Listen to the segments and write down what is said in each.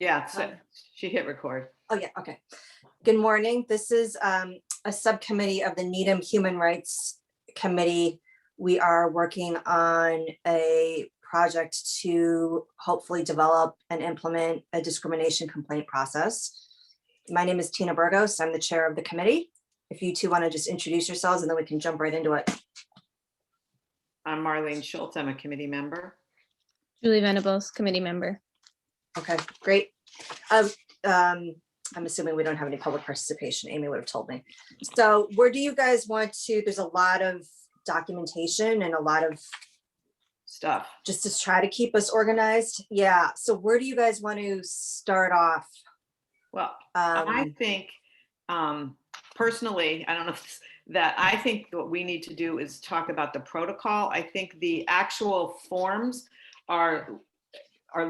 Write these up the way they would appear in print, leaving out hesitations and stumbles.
Yeah, so she hit record. Oh, yeah, okay. Good morning. This is a subcommittee of the Needham Human Rights Committee. We are working on a project to hopefully develop and implement a discrimination complaint process. My name is Tina Burgos. I'm the chair of the committee. If you two want to just introduce yourselves and then we can jump right into it. I'm Marlene Schultz. I'm a committee member. Julie Venables, committee member. Okay, great. I'm assuming we don't have any public participation. Amy would have told me. So where do you guys want to, there's a lot of documentation and a lot of Stuff. just to try to keep us organized. Yeah. So where do you guys want to start off? Well, I think personally, I don't know if that I think what we need to do is talk about the protocol. I think the actual forms are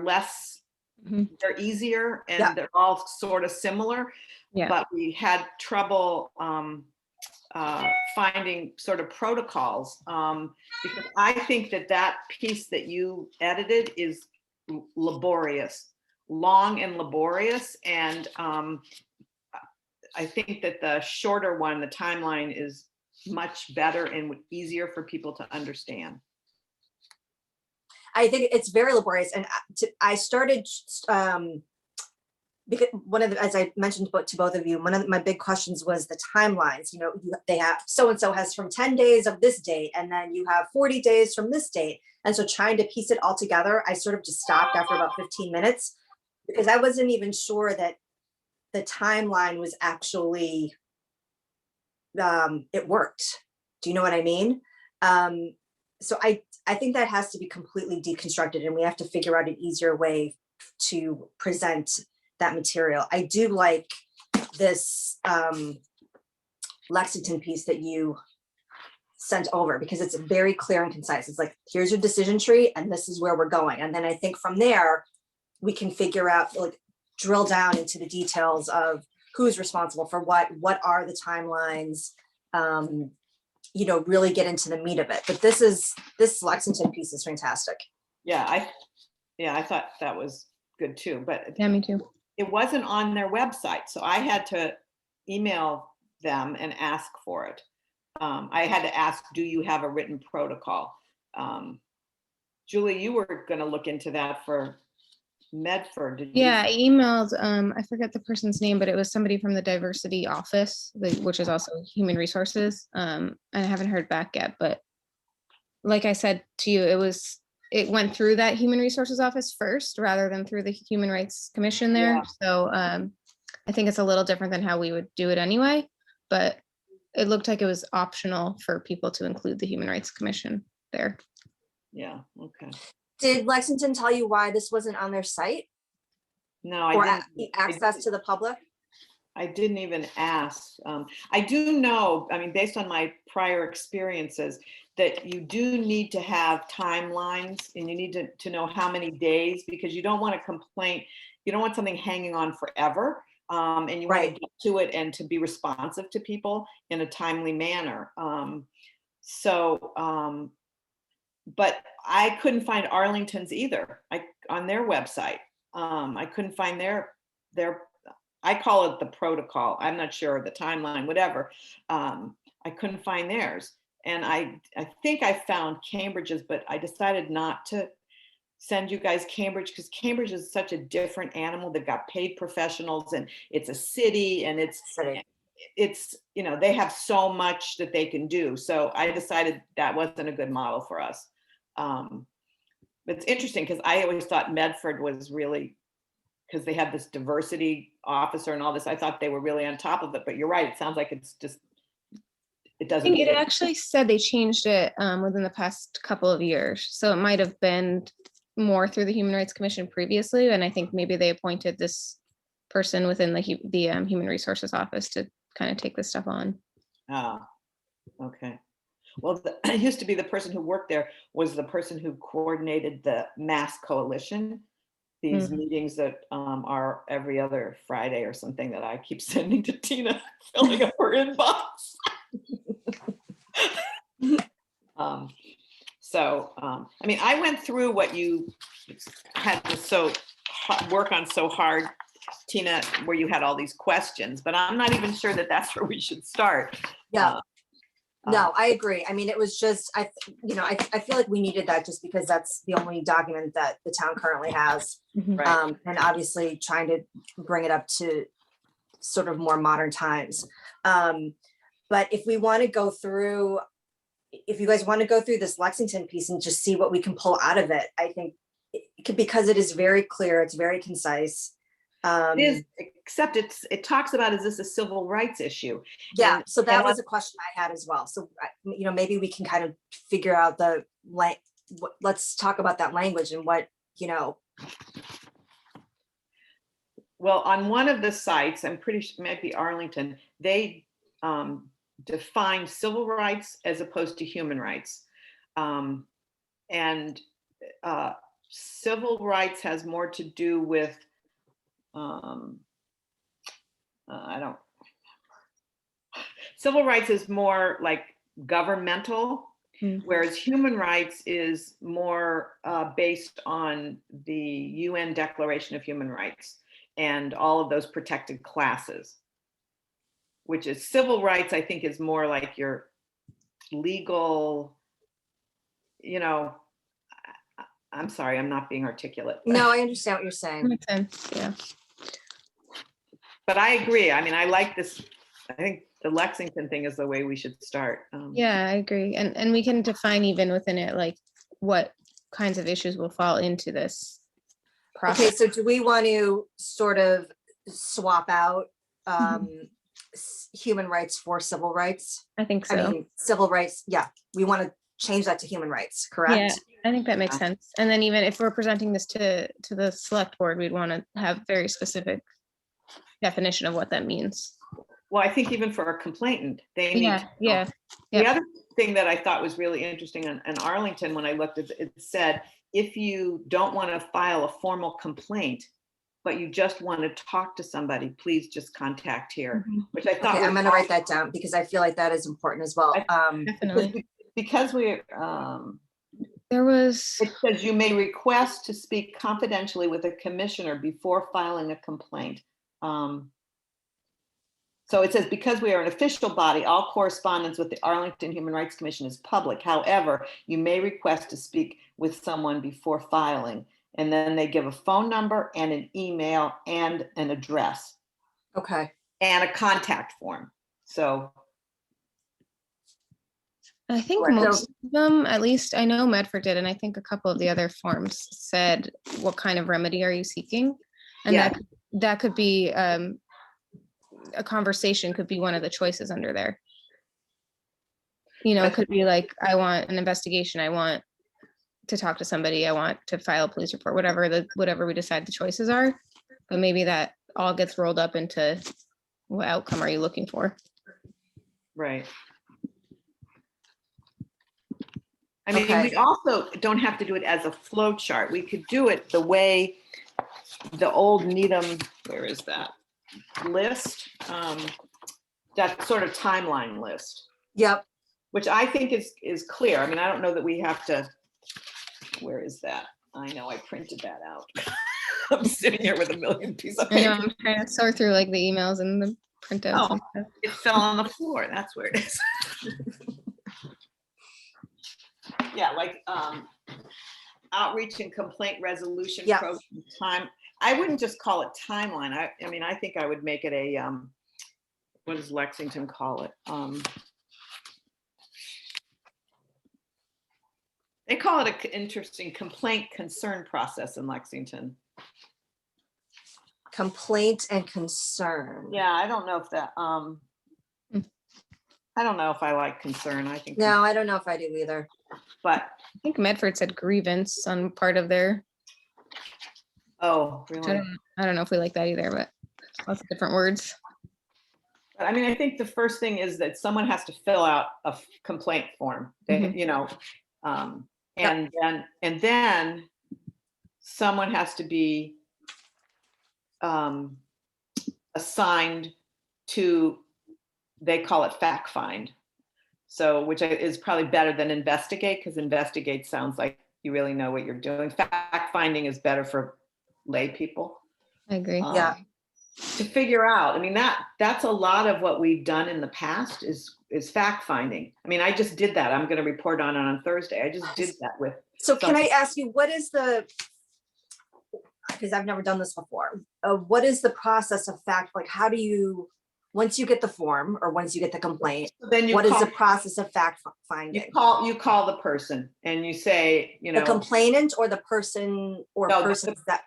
less, they're easier and Yeah. they're all sort of similar, Yeah. but we had trouble finding sort of protocols because I think that piece that you edited is laborious, long and laborious, and I think that the shorter one, the timeline, is much better and easier for people to understand. I think it's very laborious, and I started because one of the, as I mentioned to both of you, one of my big questions was the timelines. You know, they have so-and-so has from 10 days of this date, and then you have 40 days from this date. And so trying to piece it all together, I sort of just stopped after about 15 minutes because I wasn't even sure that the timeline was actually, it worked. Do you know what I mean? So I think that has to be completely deconstructed, and we have to figure out an easier way to present that material. I do like this Lexington piece that you sent over because it's very clear and concise. It's like, here's your decision tree and this is where we're going. And then I think from there, we can figure out, like, drill down into the details of who's responsible for what are the timelines, you know, really get into the meat of it. But this Lexington piece is fantastic. Yeah, I thought that was good too, but Yeah, me too. it wasn't on their website, so I had to email them and ask for it. I had to ask, do you have a written protocol? Julie, you were going to look into that for Medford. Did you? Yeah, I emailed, I forget the person's name, but it was somebody from the diversity office, which is also human resources. I haven't heard back yet, but like I said to you, it went through that human resources office first rather than through the Human Rights Commission there. Yeah. So I think it's a little different than how we would do it anyway, but it looked like it was optional for people to include the Human Rights Commission there. Yeah, okay. Did Lexington tell you why this wasn't on their site? No, I Or didn't. access to the public? I didn't even ask. I do know, I mean, based on my prior experiences, that you do need to have timelines and you need to know how many days, because you don't want a complaint, you don't want something hanging on forever. And you want to get to it and to be responsive to people in a timely manner. But I couldn't find Arlington's either. On their website. I couldn't find their, I call it the protocol. I'm not sure, the timeline, whatever. I couldn't find theirs. And I think I found Cambridge's, but I decided not to send you guys Cambridge because Cambridge is such a different animal. They've got paid professionals and it's a city and it's, you know, they have so much that they can do. So I decided that wasn't a good model for us. But it's interesting because I always thought Medford was really, because they have this diversity officer and all this, I thought they were really on top of it, but you're right. It sounds like it's just, it I doesn't. think it actually said they changed it within the past couple of years. So it might have been more through the Human Rights Commission previously. And I think maybe they appointed this person within the Human Resources Office to kind of take this stuff on. Ah, okay. Well, it used to be the person who worked there was the person who coordinated the Mass Coalition, these meetings that are every other Friday or something that I keep sending to Tina, filling up her inbox. I mean, I went through what you had was so work on so hard, Tina, where you had all these questions, but I'm not even sure that that's where we should start. Yeah. Uh, No, I agree. I mean, it was just, I feel like we needed that just because that's the only document that the town currently has. Right. And obviously trying to bring it up to sort of more modern times. But if we want to go through, if you guys want to go through this Lexington piece and just see what we can pull out of it, I think because it is very clear, it's very concise. It is, except it talks about, is this a civil rights issue? Yeah, And- so that and was a question I had as well. So, maybe we can kind of figure out let's talk about that language and what, Well, on one of the sites, I'm pretty sure it might be Arlington, they define civil rights as opposed to human rights. And civil rights has more to do with, civil rights is more like governmental, whereas human rights is more based on the UN Declaration of Human Rights and all of those protected classes, which is civil rights, I think, is more like your legal, I'm sorry, I'm not being articulate. No, I understand what you're That saying. makes sense, yeah. But I agree. I mean, I like this. I think the Lexington thing is the way we should start. Yeah, I agree. And we can define even within it, like what kinds of issues will fall into this Okay, process. so do we want to sort of swap out human rights for civil rights? I think I so. mean, civil rights, yeah, we want to change that to human rights, Yeah, correct? I think that makes Yeah. sense. And then even if we're presenting this to the select board, we'd want to have very specific definition of what that means. Well, I think even for a complainant, they need. Yeah, to know. yeah. The Yep. other thing that I thought was really interesting in Arlington, when I looked at it, said, if you don't want to file a formal complaint, but you just want to talk to somebody, please just contact here, which I thought. Okay, I'm was gonna write that down because I feel like that is important as well. Definitely. Because we, There was, it says you may request to speak confidentially with a commissioner before filing a complaint. So it says, because we are an official body, all correspondence with the Arlington Human Rights Commission is public. However, you may request to speak with someone before filing. And then they give a phone number and an email and an address Okay, and a contact form. So, I think Right, so- most of them, at least I know Medford did, and I think a couple of the other forms said, what kind of remedy are you seeking? And Yeah. that could be, a conversation could be one of the choices under there. It could be like, I want an investigation, I want to talk to somebody, I want to file a police report, whatever we decide the choices are. But maybe that all gets rolled up into what outcome are you looking for? right. I mean, Okay. we also don't have to do it as a flow chart. We could do it the way the old Needham, where is that list? That sort of timeline list, yep, which I think is clear. I mean, I don't know that we have to, where is that? I know I printed that out. I'm sitting here with a million pieces of I know, paper. I'm trying to sort through like the emails and the printouts and stuff. It fell on the floor. That's where it is. Yeah, like outreach and complaint resolution Yeah. program time. I wouldn't just call it timeline. I mean, I think I would make it a, what does Lexington call it? They call it an interesting complaint concern process in Lexington. complaint and concern. Yeah, I don't know if that, I don't know if I like concern. I think, No, I don't know if I do either. but, I think Medford said grievance on part of their, oh, which really? I don't know if we like that either, but lots of different words. But I mean, I think the first thing is that someone has to fill out a complaint form. They, Mhm. and then someone has to be assigned to, they call it fact find. So, which is probably better than investigate, because investigate sounds like you really know what you're doing. Fact finding is better for lay people. I agree. Yeah. To figure out, I mean, that's a lot of what we've done in the past is fact finding. I mean, I just did that. I'm going to report on it on Thursday. I just did that with. So can I ask you, what is because I've never done this before, what is the process of fact, like how do you, once you get the form or once you get the complaint, Then you what is call, the process of fact finding? you call the person and you say, you know. The complainant or the person or No, persons that,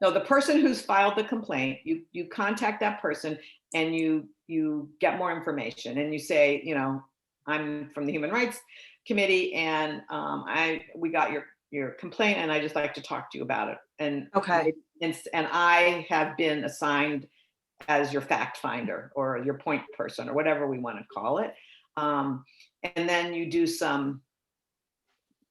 No, the person who's filed the complaint, you contact that person and you get more information and you say, you know, I'm from the Human Rights Committee and we got your complaint and I just like to talk to you about it. And okay, and I have been assigned as your fact finder or your point person or whatever we want to call it. And then you do some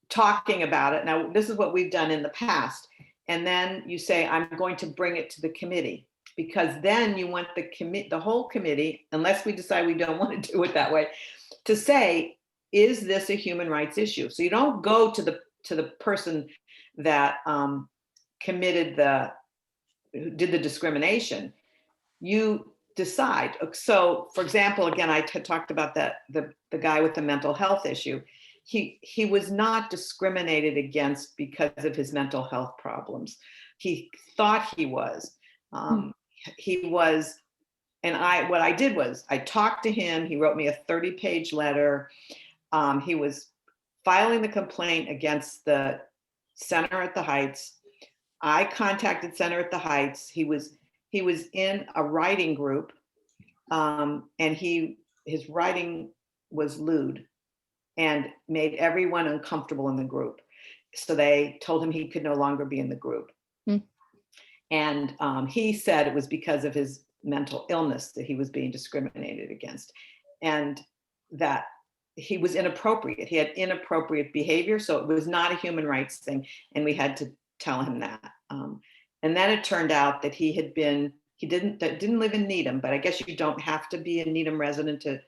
talking about it. Now, this is what we've done in the past. And then you say, I'm going to bring it to the committee, because then you want the whole committee, unless we decide we don't want to do it that way, to say, is this a human rights issue? So you don't go to the person that did the discrimination. You decide. So, for example, again, I talked about the guy with the mental health issue. He was not discriminated against because of his mental health problems. He thought he was. He was, and what I did was I talked to him. He wrote me a 30-page letter. He was filing the complaint against the Center at the Heights. I contacted Center at the Heights. He was in a writing group, and his writing was lewd and made everyone uncomfortable in the group. So they told him he could no longer be in the group. And he said it was because of his mental illness that he was being discriminated against, and that he was inappropriate. He had inappropriate behavior, so it was not a human rights thing, and we had to tell him that. And then it turned out that he didn't live in Needham, but I guess you don't have to be a Needham resident to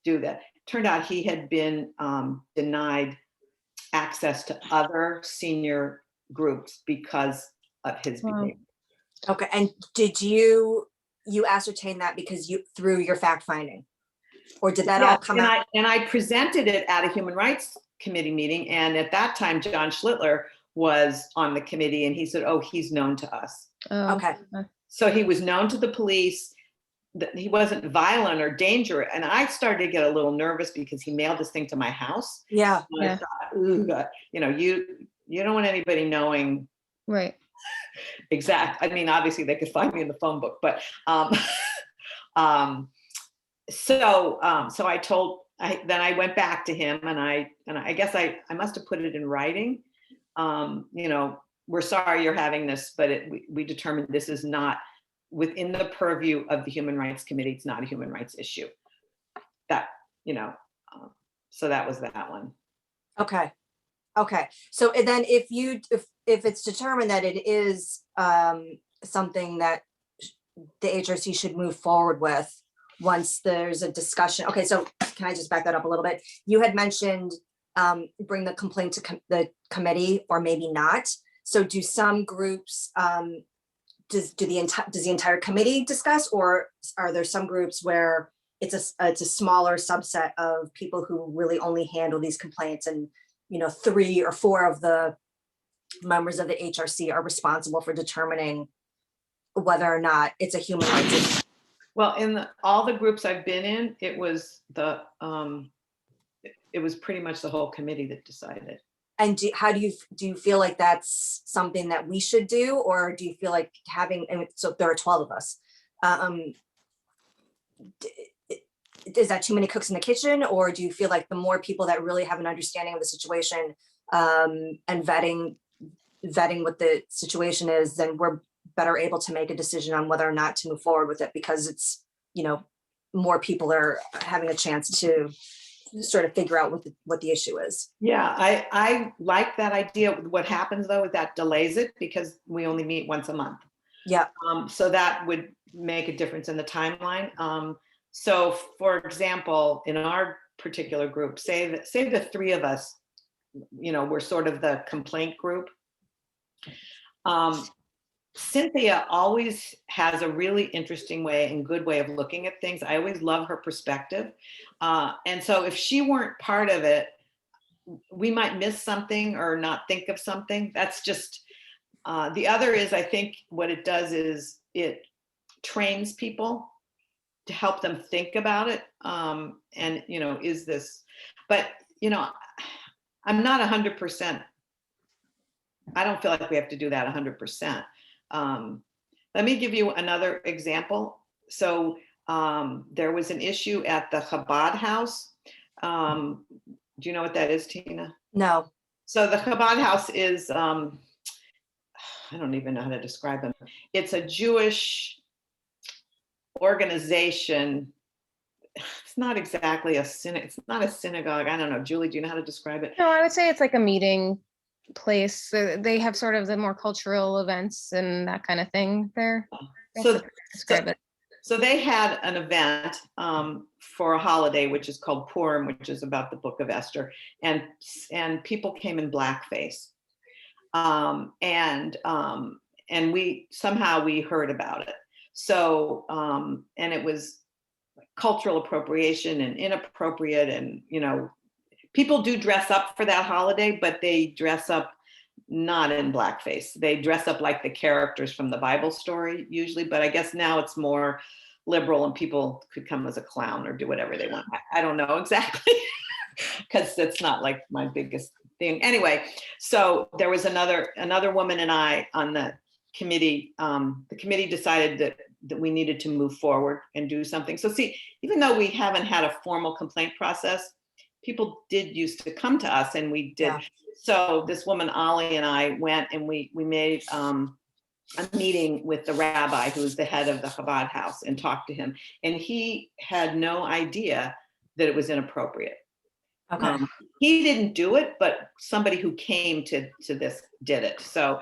do that. Turned out he had been denied access to other senior groups because of his behavior. okay. And did you ascertain that because through your fact finding, or did that all come out? And I presented it at a Human Rights Committee meeting, and at that time, John Schlittler was on the committee, and he said, "Oh, he's known to us." Okay. So he was known to the police. That he wasn't violent or dangerous, and I started to get a little nervous because he mailed this thing to my house. Yeah. And I thought, ooh, you know, you don't want anybody knowing. Right. Exact. I mean, obviously they could find me in the phone book, but so then I went back to him and I guess I must have put it in writing. You know, we're sorry you're having this, but we determined this is not within the purview of the Human Rights Committee. It's not a human rights issue. That, you know, so that was that one. Okay. Okay. So then if it's determined that it is something that the HRC should move forward with once there's a discussion. Okay. So can I just back that up a little bit? You had mentioned bring the complaint to the committee or maybe not. So do some groups, does the entire committee discuss, or are there some groups where it's a smaller subset of people who really only handle these complaints, and 3 or 4 of the members of the HRC are responsible for determining whether or not it's a human rights issue? Well, in all the groups I've been in, it was pretty much the whole committee that decided. And do you feel like that's something that we should do, or do you feel like and so there are 12 of us, is that too many cooks in the kitchen, or do you feel like the more people that really have an understanding of the situation and vetting what the situation is, then we're better able to make a decision on whether or not to move forward with it, because it's, more people are having a chance to sort of figure out what the issue is. Yeah, I like that idea. What happens though is that delays it because we only meet once a month. Yeah. So that would make a difference in the timeline. So for example, in our particular group, say the 3 of us, we're sort of the complaint group. Cynthia always has a really interesting way and good way of looking at things. I always love her perspective. And so if she weren't part of it, we might miss something or not think of something. That's just, the other is, I think what it does is it trains people to help them think about it. And, is this, but, I'm not 100%. I don't feel like we have to do that 100%. Let me give you another example. So there was an issue at the Chabad house. Do you know what that is, Tina? No. So the Chabad house is, I don't even know how to describe them. It's a Jewish organization. It's not exactly it's not a synagogue. I don't know. Julie, do you know how to describe it? No, I would say it's like a meeting place. So they have sort of the more cultural events and that kind of thing there. So, Describe it. So they had an event for a holiday, which is called Purim, which is about the Book of Esther, and people came in blackface, and we heard about it. So and it was cultural appropriation and inappropriate, and people do dress up for that holiday, but they dress up not in blackface. They dress up like the characters from the Bible story usually, but I guess now it's more liberal and people could come as a clown or do whatever they want. I don't know exactly, because that's not like my biggest thing. Anyway, so there was another woman and I on the committee. The committee decided that we needed to move forward and do something. So see, even though we haven't had a formal complaint process, people did used to come to us, and we did. Yeah. So this woman, Ollie, and I went and we made a meeting with the rabbi, who's the head of the Chabad house, and talked to him. And he had no idea that it was inappropriate. Okay. He didn't do it, but somebody who came to this did it. So,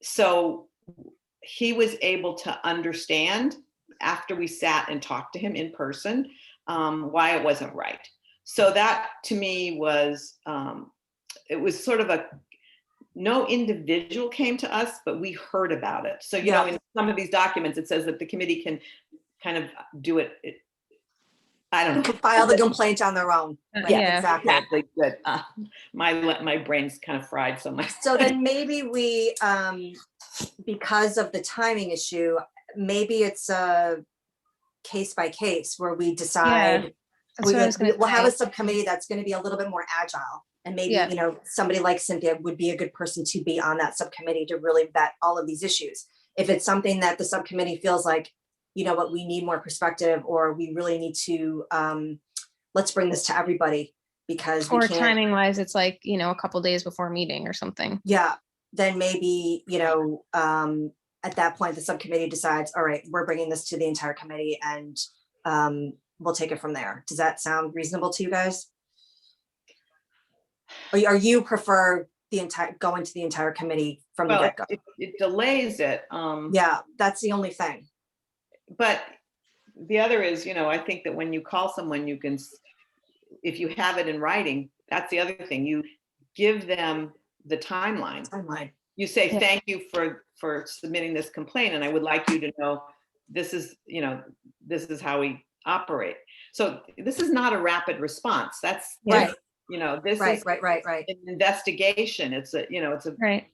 so he was able to understand after we sat and talked to him in person why it wasn't right. So that to me was, it was sort of no individual came to us, but we heard about it. So, in some of these documents, it says that the committee can kind of do it. I don't know. File the complaint on their own. Right? Yeah, exactly. Good. My brain's kind of fried so much. So then maybe we, because of the timing issue, maybe it's a case by case where we decide. Yeah. We'll have a subcommittee that's going to be a little bit more agile, and maybe somebody like Cynthia would be a good person to be on that subcommittee to really vet all of these issues. If it's something that the subcommittee feels like, what we need more perspective, or we really need to let's bring this to everybody, because or timing wise, it's like a couple days before meeting or something. Yeah, then maybe at that point the subcommittee decides, all right, we're bringing this to the entire committee, and we'll take it from there. Does that sound reasonable to you guys? Or you prefer going to the entire committee from the get-go? It delays it. Yeah, that's the only thing. But the other is, I think that when you call someone, you can, if you have it in writing, that's the other thing. You give them the timeline. You say, thank you for submitting this complaint, and I would like you to know this is how we operate. So this is not a rapid response. That's right. This is right. an investigation. It's a right.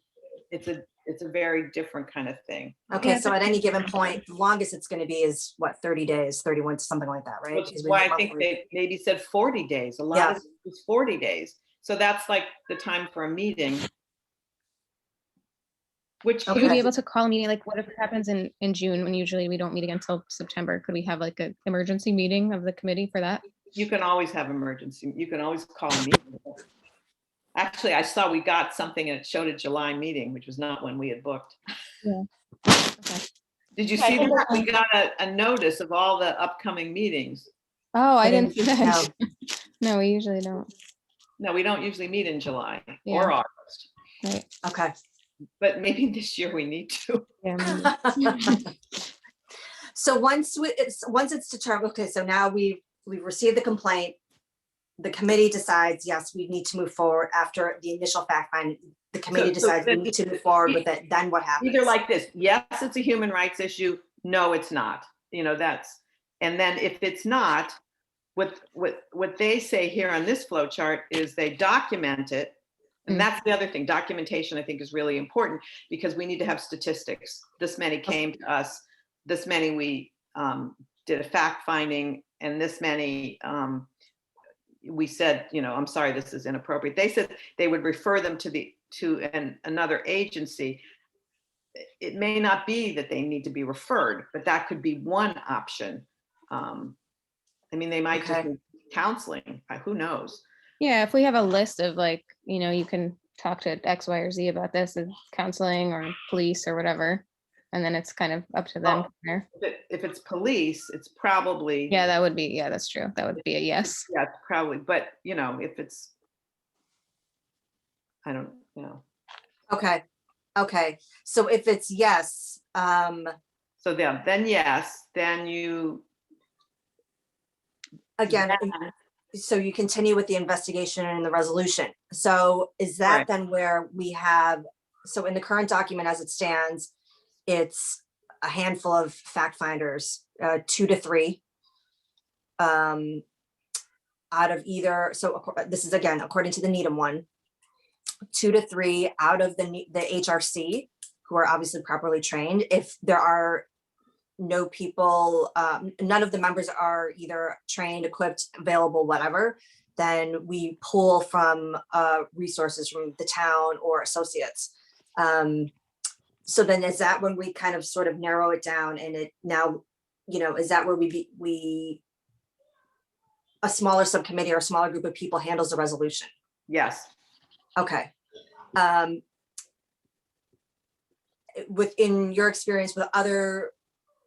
It's a very different kind of thing. Okay, so at any given point, the longest it's going to be is what, 30 days, 31, something like that, right? Which is why I think they maybe said 40 days. A lot of it was 40 days. So that's like the time for a meeting. Which would we be able to call a meeting? Like, what if it happens in June, when usually we don't meet again until September? Could we have like an emergency meeting of the committee for that? You can always have emergency. You can always call a meeting. Actually, I saw we got something and it showed a July meeting, which was not when we had booked. Yeah. Okay. Did you see that? We got a notice of all the upcoming meetings. Oh, I didn't see that. No, we usually don't. No, we don't usually meet in July or August. Right. Okay. But maybe this year we need to. Yeah. So once it's determined, okay, so now we've received the complaint, the committee decides, yes, we need to move forward after the initial fact find, the committee So decides we then need to move forward with it, then what happens? Either like this, yes, it's a human rights issue. No, it's not. And then if it's not, what they say here on this flow chart is they document it. And that's the other thing. Documentation, I think, is really important because we need to have statistics. This many came to us, this many we did a fact finding, and this many we said, I'm sorry, this is inappropriate. They said they would refer them to another agency. It may not be that they need to be referred, but that could be one option. They might just need counseling. Who knows? Yeah, if we have a list of like, you can talk to X, Y, or Z about this, and counseling or police or whatever, and then it's kind of up to them from there. If it's police, it's probably. Yeah, that would be, yeah, that's true. That would be a yes. Yeah, probably. But, if it's, I don't know. Okay. So if it's yes, So then yes, then you. again, so you continue with the investigation and the resolution. So is that Right. then where we have, so in the current document as it stands, it's a handful of fact finders, 2 to 3. Out of either, so this is again, according to the Needham one, 2 to 3 out of the HRC who are obviously properly trained. If there are no people, none of the members are either trained, equipped, available, whatever, then we pull from resources from the town or associates. So then is that when we kind of sort of narrow it down and it now, is that where we a smaller subcommittee or a smaller group of people handles the resolution? Yes. Okay. Within your experience with other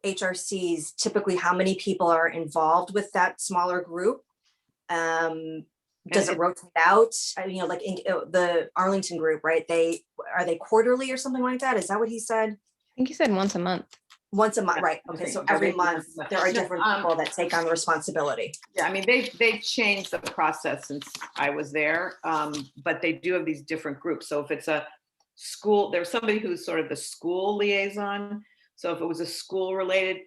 HRCs, typically how many people are involved with that smaller group? Does it rotate out? Like in the Arlington group, right? Are they quarterly or something like that? Is that what he said? I think he said once a month. Once a month, right? Okay, so every month there are different people that take on the responsibility. Yeah, they changed the process since I was there, but they do have these different groups. So if it's a school, there's somebody who's sort of the school liaison. So if it was a school related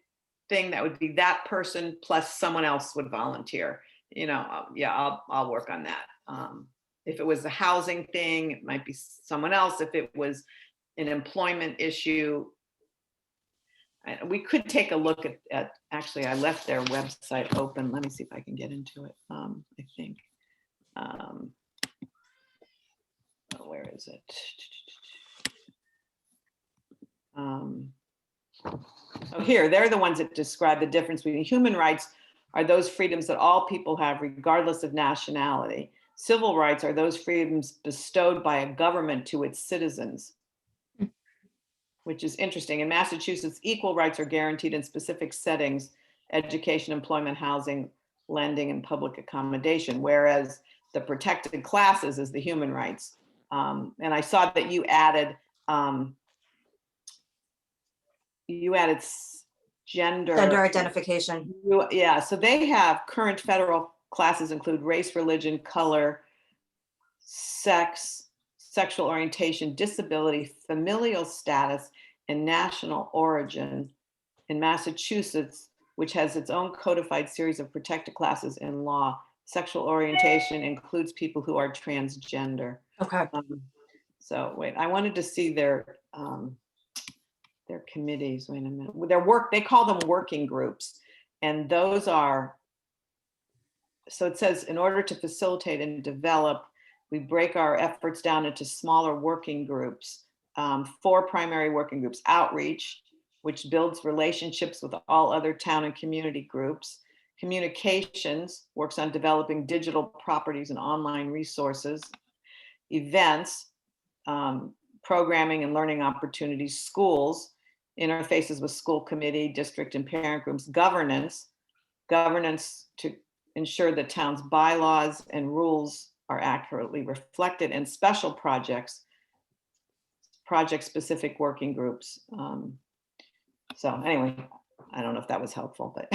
thing, that would be that person plus someone else would volunteer. I'll work on that. If it was a housing thing, it might be someone else. If it was an employment issue, we could take a look at actually, I left their website open. Let me see if I can get into it. I think, where is it? Here, they're the ones that describe the difference between human rights are those freedoms that all people have regardless of nationality. Civil rights are those freedoms bestowed by a government to its citizens, which is interesting. In Massachusetts, equal rights are guaranteed in specific settings: education, employment, housing, lending, and public accommodation, whereas the protected classes is the human rights. And I saw that you added gender identification. Yeah, so they have current federal classes include race, religion, color, sex, sexual orientation, disability, familial status, and national origin. In Massachusetts, which has its own codified series of protected classes in law, sexual orientation includes people who are transgender. Okay. So wait, I wanted to see their committees. Wait a minute. They call them working groups, and those are. So it says, in order to facilitate and develop, we break our efforts down into smaller working groups. 4 primary working groups: outreach, which builds relationships with all other town and community groups; communications, works on developing digital properties and online resources; events, programming and learning opportunities; schools, interfaces with school committee, district and parent groups; governance to ensure the town's bylaws and rules are accurately reflected; and special project-specific working groups. So anyway, I don't know if that was helpful, but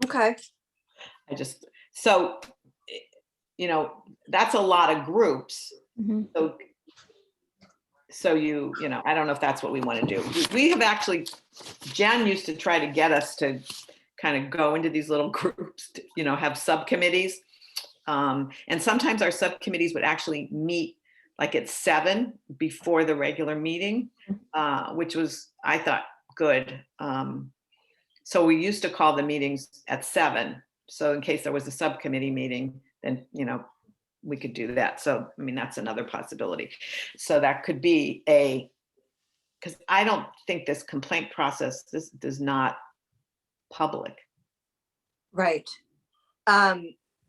Okay. so that's a lot of groups. Mhm. So I don't know if that's what we want to do. We have actually, Jen used to try to get us to kind of go into these little groups, have subcommittees. And sometimes our subcommittees would actually meet like at 7 before the regular meeting, which was, I thought, good. So we used to call the meetings at 7. So in case there was a subcommittee meeting, then, we could do that. So, I mean, that's another possibility. So that could be because I don't think this complaint process, this is not public. Right.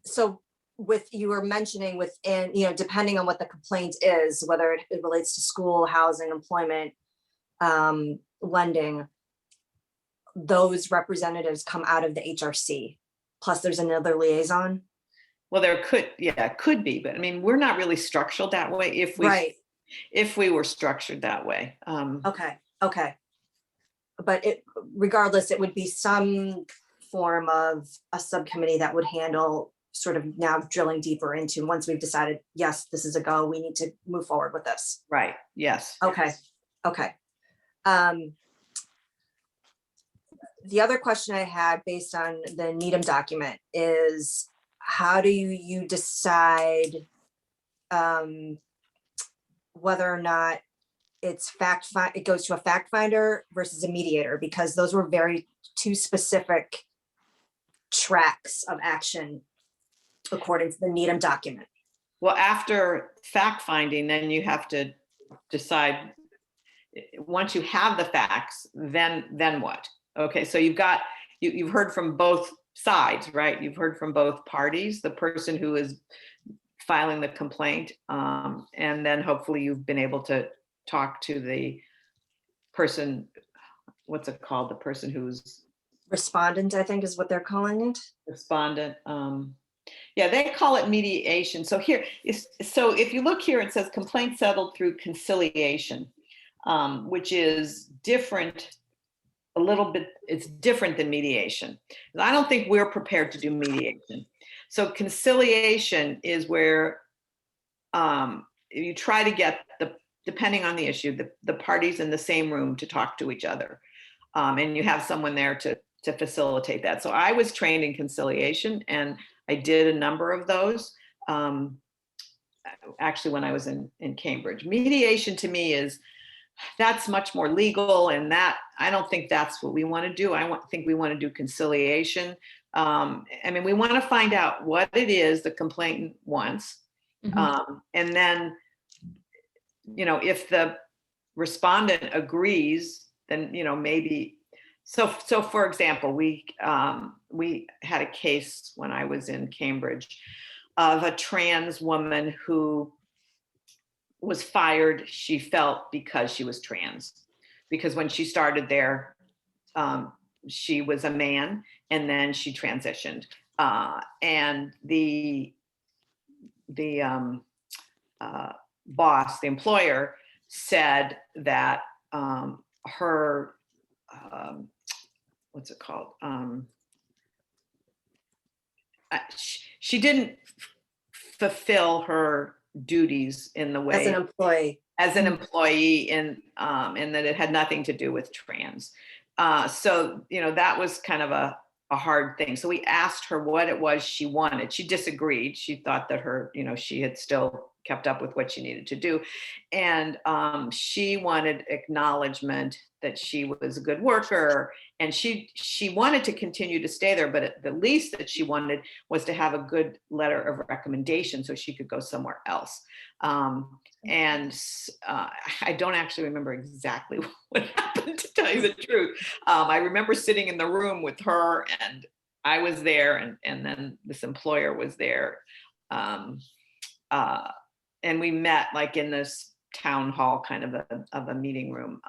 So you were mentioning within, depending on what the complaint is, whether it relates to school, housing, employment, lending, those representatives come out of the HRC. Plus there's another liaison. Well, there could be, but I mean, we're not really structured that way. If we were structured that way. Okay. But regardless, it would be some form of a subcommittee that would handle sort of now drilling deeper into, once we've decided, yes, this is a go, we need to move forward with this. Right. Yes. Okay. The other question I had based on the Needham document is, how do you decide whether or not it goes to a fact finder versus a mediator? Because those were two specific tracks of action according to the Needham document. Well, after fact finding, then you have to decide, once you have the facts, then what? Okay, so you've heard from both sides, right? You've heard from both parties, the person who is filing the complaint, and then hopefully you've been able to talk to the person, what's it called? The person who's respondent, I think is what they're calling it. Respondent. Yeah, they call it mediation. So if you look here, it says complaint settled through conciliation, which is different. A little bit, it's different than mediation. I don't think we're prepared to do mediation. So conciliation is where you try to get depending on the issue, the parties in the same room to talk to each other. And you have someone there to facilitate that. So I was trained in conciliation and I did a number of those. Actually, when I was in Cambridge. Mediation to me that's much more legal, and that I don't think that's what we want to do. think we want to do conciliation. I mean, we want to find out what it is the complainant wants. Mm-hmm. And then, if the respondent agrees, then, maybe. So for example, we had a case when I was in Cambridge of a trans woman who was fired, she felt, because she was trans. Because when she started there, she was a man, and then she transitioned. And the boss, the employer, said that her, what's it called? She didn't fulfill her duties in the way as an employee and that it had nothing to do with trans. So that was kind of a hard thing. So we asked her what it was she wanted. She disagreed. She thought that she had still kept up with what she needed to do, and she wanted acknowledgement that she was a good worker, and she wanted to continue to stay there, but the least that she wanted was to have a good letter of recommendation so she could go somewhere else. And I don't actually remember exactly what happened, to tell you the truth. I remember sitting in the room with her, and I was there, and then this employer was there. And we met like in this town hall kind of a meeting room.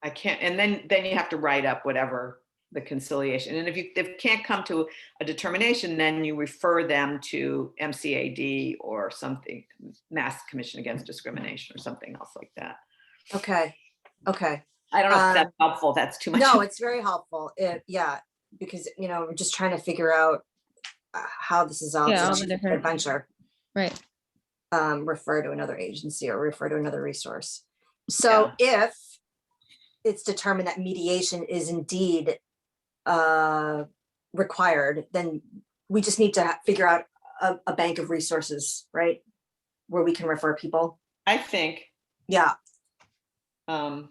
I can't, and then you have to write up whatever the conciliation. And if you can't come to a determination, then you refer them to MCAD or something, Mass Commission Against Discrimination or something else like that. Okay. I don't know if that's helpful. That's too much. No, it's very helpful. Yeah, because we're just trying to figure out how this is all Yeah, all it's the a different- adventure. Right. Refer to another agency or refer to another resource. So if it's determined that mediation is indeed required, then we just need to figure out a bank of resources, right? Where we can refer people. I think. Yeah. So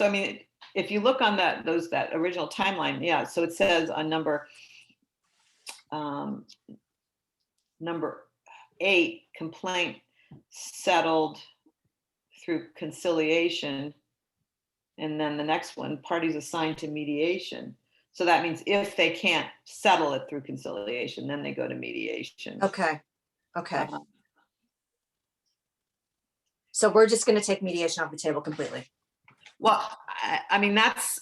I mean, if you look on that original timeline, yeah. So it says on number 8, complaint settled through conciliation, and then the next one, parties assigned to mediation. So that means if they can't settle it through conciliation, then they go to mediation. Okay. So we're just going to take mediation off the table completely. Well, I mean, that's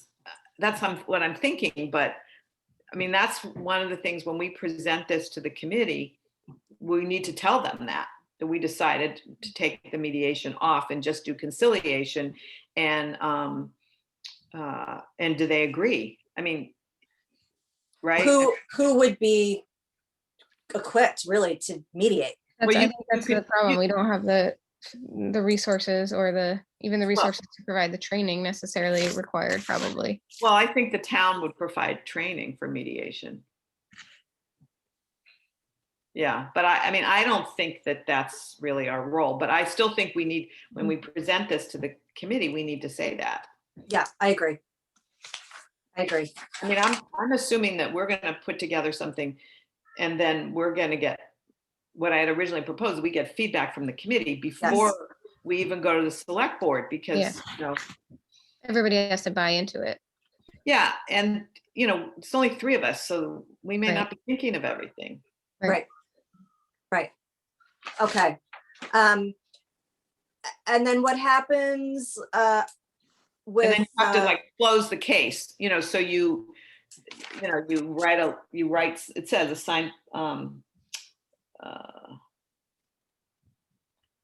what I'm thinking, but I mean, that's one of the things when we present this to the committee, we need to tell them that we decided to take the mediation off and just do conciliation, and do they agree? I mean, right? Who would be equipped really to mediate? I think that's the problem. you- We don't have the resources or even the resources to provide the training necessarily required, probably. Well, I think the town would provide training for mediation. Yeah, but I mean, I don't think that that's really our role, but I still think we need, when we present this to the committee, we need to say that. Yeah, I agree. I mean, I'm assuming that we're going to put together something, and then we're going to get what I had originally proposed. We get feedback from the committee before we even go to the select board, because everybody has to buy into it. Yeah, and it's only 3 of us, so we may not be thinking of everything. Right. Okay. And then what happens with? And then you have to close the case, so you write, it says assigned,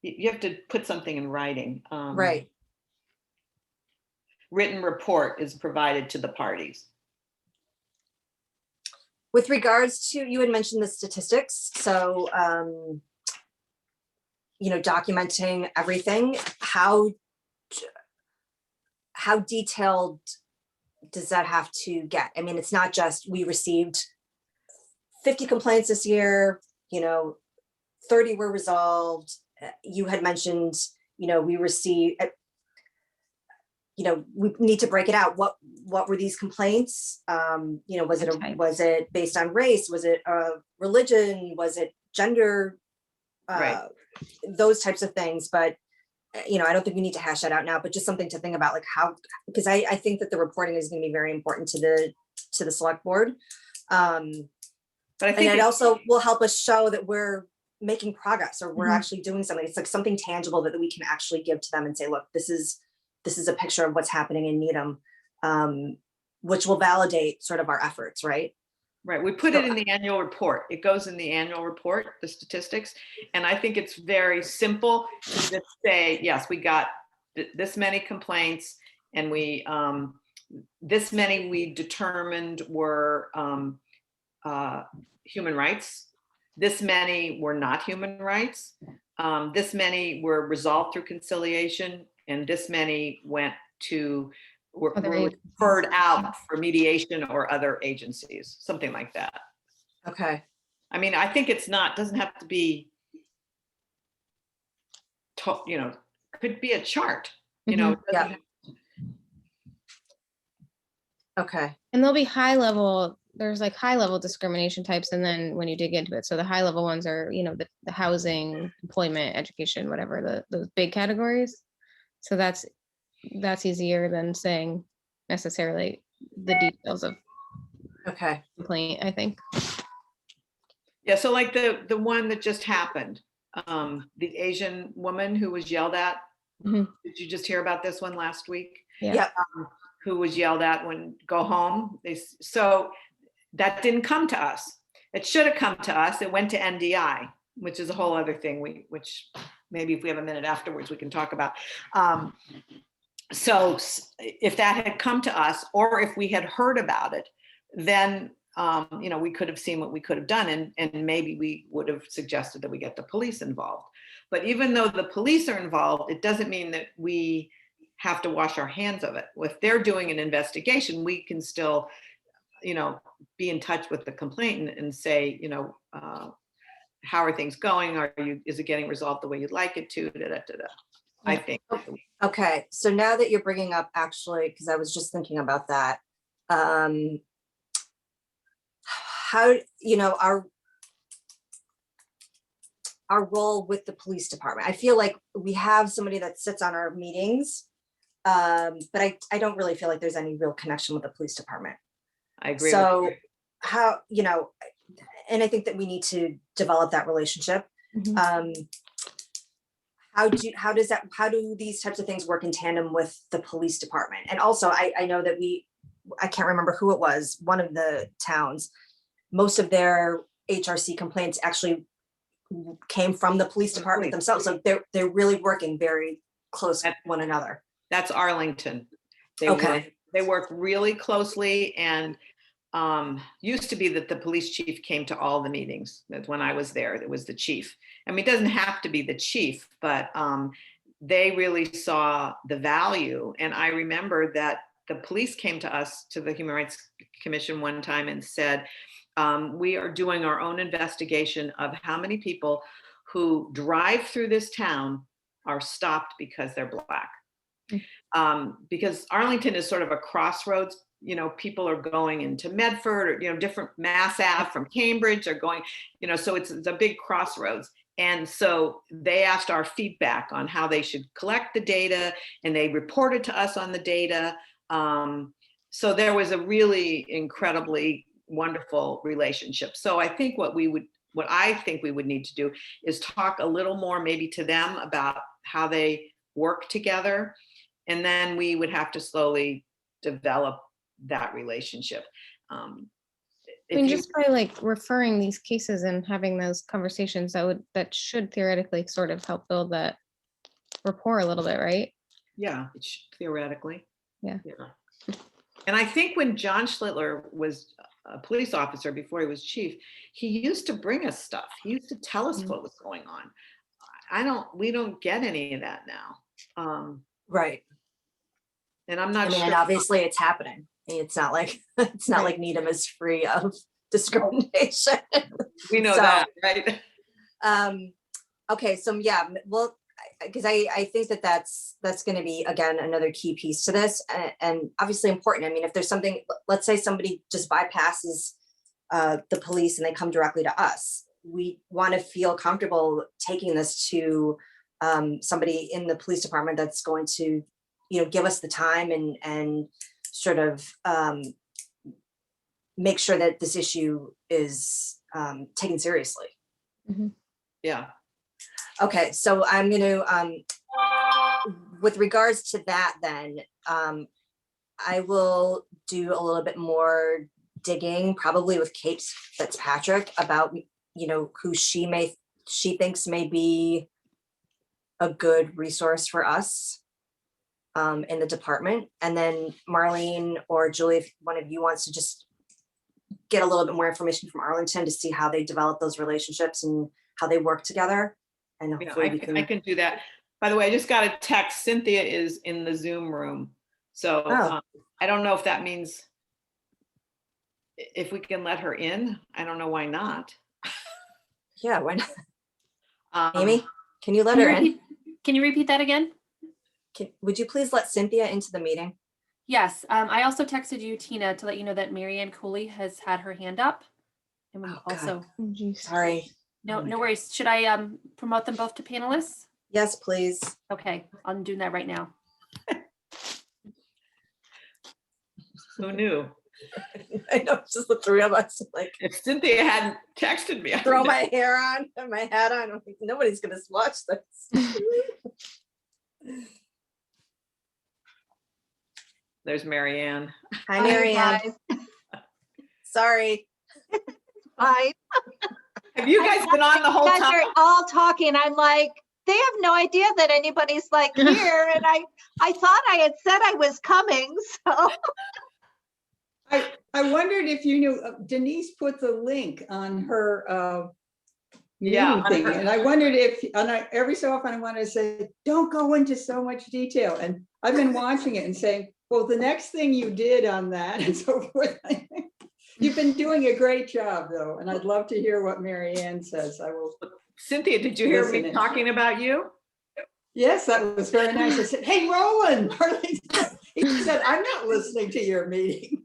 you have to put something in writing. Right. Written report is provided to the parties. With regards to, you had mentioned the statistics, so documenting everything, how detailed does that have to get? I mean, it's not just we received 50 complaints this year, 30 were resolved. You had mentioned, we received, we need to break it out. What were these complaints? Was it based on race? Was it religion? Was it gender? Right. Those types of things. But I don't think we need to hash that out now, but just something to think about, how, because I think that the reporting is going to be very important to the select board. But I think it also will help us show that we're making progress, or we're actually doing something. It's something tangible that we can actually give to them and say, look, this is a picture of what's happening in Needham, which will validate sort of our efforts, right? Right. We put it in the annual report. It goes in the annual report, the statistics. And I think it's very simple to just say, yes, we got this many complaints, and we this many we determined were human rights. This many were not human rights. This many were resolved through conciliation, and this many went to were referred out for mediation or other agencies, something like that. Okay. I mean, I think doesn't have to be, could be a chart, Yeah. Okay. And there'll be there's high level discrimination types, and then when you dig into it, so the high level ones are, the housing, employment, education, whatever, those big categories. So that's easier than saying necessarily the details of complaint, I think. Yeah, so like the one that just happened, the Asian woman who was yelled at. Did you just hear about this one last week? Yeah. Who was yelled at when go home. So that didn't come to us. It should have come to us. It went to NDI, which is a whole other thing, which maybe if we have a minute afterwards, we can talk about. So if that had come to us, or if we had heard about it, then you know, we could have seen what we could have done, and maybe we would have suggested that we get the police involved. But even though the police are involved, it doesn't mean that we have to wash our hands of it. If they're doing an investigation, we can still, you know, be in touch with the complainant and say, you know, how are things going? Is it getting resolved the way you'd like it to? Da, da, da, da. I think. Okay, so now that you're bringing up, actually, because I was just thinking about that, how, you know, our role with the police department. I feel like we have somebody that sits on our meetings, but I don't really feel like there's any real connection with the police department. I agree. So how, you know, and I think that we need to develop that relationship. How do these types of things work in tandem with the police department? And also, I know that I can't remember who it was, one of the towns, most of their HRC complaints actually came from the police department themselves. So they're really working very close with one another. That's Arlington. Okay. They work really closely, and used to be that the police chief came to all the meetings. That when I was there, it was the chief. I mean, it doesn't have to be the chief, but they really saw the value. And I remember that the police came to us, to the Human Rights Commission one time, and said, we are doing our own investigation of how many people who drive through this town are stopped because they're Black. Because Arlington is sort of a crossroads. You know, people are going into Medford, or, you know, different Mass Ave from Cambridge are going, you know, so it's a big crossroads. And so they asked our feedback on how they should collect the data, and they reported to us on the data. So there was a really incredibly wonderful relationship. So I think what I think we would need to do is talk a little more maybe to them about how they work together. And then we would have to slowly develop that relationship. I mean, just by like referring these cases and having those conversations, that should theoretically sort of help build that rapport a little bit, right? Yeah, theoretically. Yeah. And I think when John Schlittler was a police officer before he was chief, he used to bring us stuff. He used to tell us what was going on. We don't get any of that now. Right. And I'm not sure. And obviously it's happening. It's not like like Needham is free of discrimination. We know that, right? Okay, so yeah, well, because I think that's going to be, again, another key piece to this, and obviously important. I mean, if there's something, let's say somebody just bypasses the police and they come directly to us, we want to feel comfortable taking this to somebody in the police department that's going to, you know, give us the time and sort of make sure that this issue is taken seriously. Yeah. Okay, so I'm going to, with regards to that then, I will do a little bit more digging, probably with Kate Fitzpatrick, about, you know, who she thinks may be a good resource for us in the department. And then Marlene or Julie, if one of you wants to just get a little bit more information from Arlington to see how they develop those relationships and how they work together. And hopefully I can do that. By the way, I just got a text. Cynthia is in the Zoom room. So I don't know if that means if we can let her in. I don't know why not. Yeah, why not? Amy, can you let her in? Can you repeat that again? Would you please let Cynthia into the meeting? Yes. I also texted you, Tina, to let you know that Marianne Cooley has had her hand up. And we also. Sorry. No worries. Should I promote them both to panelists? Yes, please. Okay, I'm doing that right now. Who knew? I know, it's just the three of us. Like, if Cynthia hadn't texted me, throw my hair on and my hat on. I'm like, nobody's gonna watch this. There's Marianne. Hi, Marianne. Sorry. Hi. Have you guys been on the whole time? You guys time? are all talking. I'm like, they have no idea that anybody's like here. And I thought I had said I was coming. So I wondered if you knew, Denise put the link on her Yeah, meeting thing, and I wondered if, every so often I want to say, don't go into so much detail, and I've been watching it and saying, well, the next thing you did on that and so forth. You've been doing a great job, though, and I'd love to hear what Mary Ann says. I will. Cynthia, did you hear me Listening. talking about you? Yes, that was very nice. I said, hey, Roland. He said, I'm not listening to your meeting.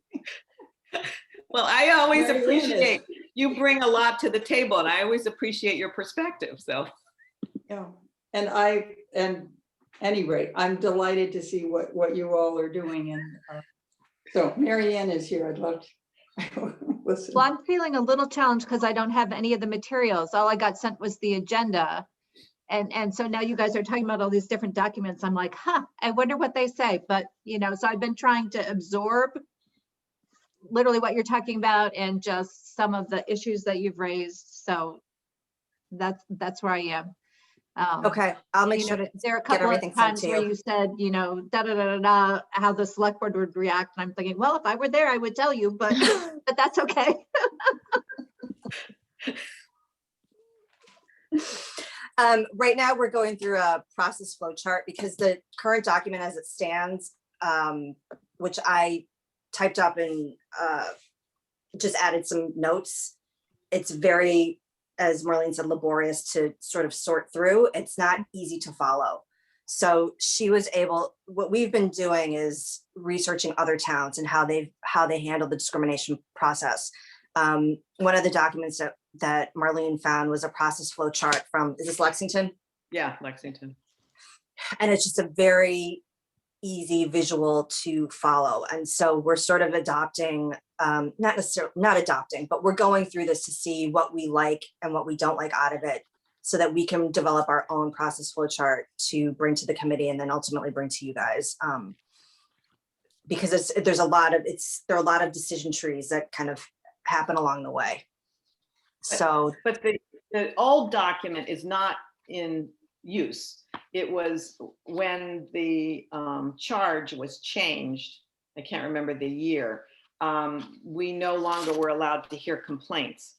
Well, I always Mary Ann appreciate, is. you bring a lot to the table, and I always appreciate your perspective, so. Yeah, and any rate, I'm delighted to see what you all are doing. And so Mary Ann is here. I'd love to listen. Well, I'm feeling a little challenged because I don't have any of the materials. All I got sent was the agenda. And so now you guys are talking about all these different documents. I'm like, I wonder what they say. But, so I've been trying to absorb literally what you're talking about and just some of the issues that you've raised. So that's where I am. Okay, I'll make sure to There are a get couple of everything sent times to where you. you said, da da da da da, how the select board would react. And I'm thinking, well, if I were there, I would tell you, but that's okay. Right now, we're going through a process flow chart because the current document as it stands, which I typed up and just added some notes. It's very, as Marlene said, laborious to sort of sort through. It's not easy to follow. So she was able, what we've been doing is researching other towns and how they handle the discrimination process. One of the documents that Marlene found was a process flow chart from, is this Lexington? Yeah, Lexington. And it's just a very easy visual to follow. And so we're sort of adopting, not adopting, but we're going through this to see what we like and what we don't like out of it so that we can develop our own process flow chart to bring to the committee and then ultimately bring to you guys. Because there are a lot of decision trees that kind of happen along the way. So, but the old document is not in use. It was when the charge was changed, I can't remember the year, we no longer were allowed to hear complaints.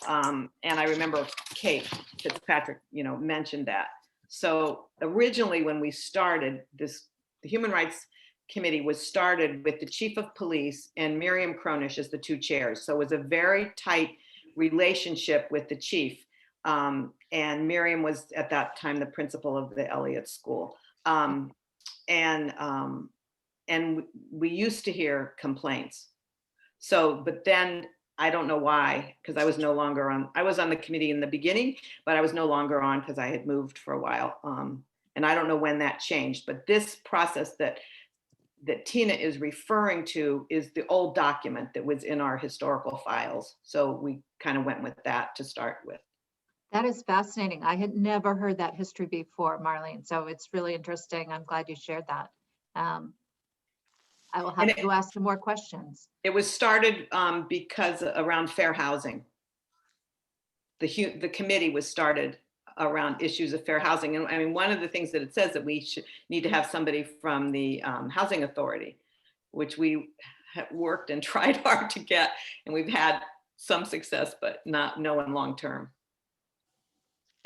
And I remember Kate Fitzpatrick, mentioned that. So originally when we started this, the Human Rights Committee was started with the Chief of Police and Miriam Cronish as the two chairs. So it was a very tight relationship with the chief. And Miriam was at that time the principal of the Elliott School. And we used to hear complaints. So, but then I don't know why, because I was no longer on, I was on the committee in the beginning, but I was no longer on because I had moved for a while. And I don't know when that changed, but this process that Tina is referring to is the old document that was in our historical files. So we kind of went with that to start with. That is fascinating. I had never heard that history before, Marlene. So it's really interesting. I'm glad you shared that. I will have to ask some more questions. It was started because around fair housing. The committee was started around issues of fair housing. And I mean, one of the things that it says that we need to have somebody from the Housing Authority, which we have worked and tried hard to get, and we've had some success, but no one long-term.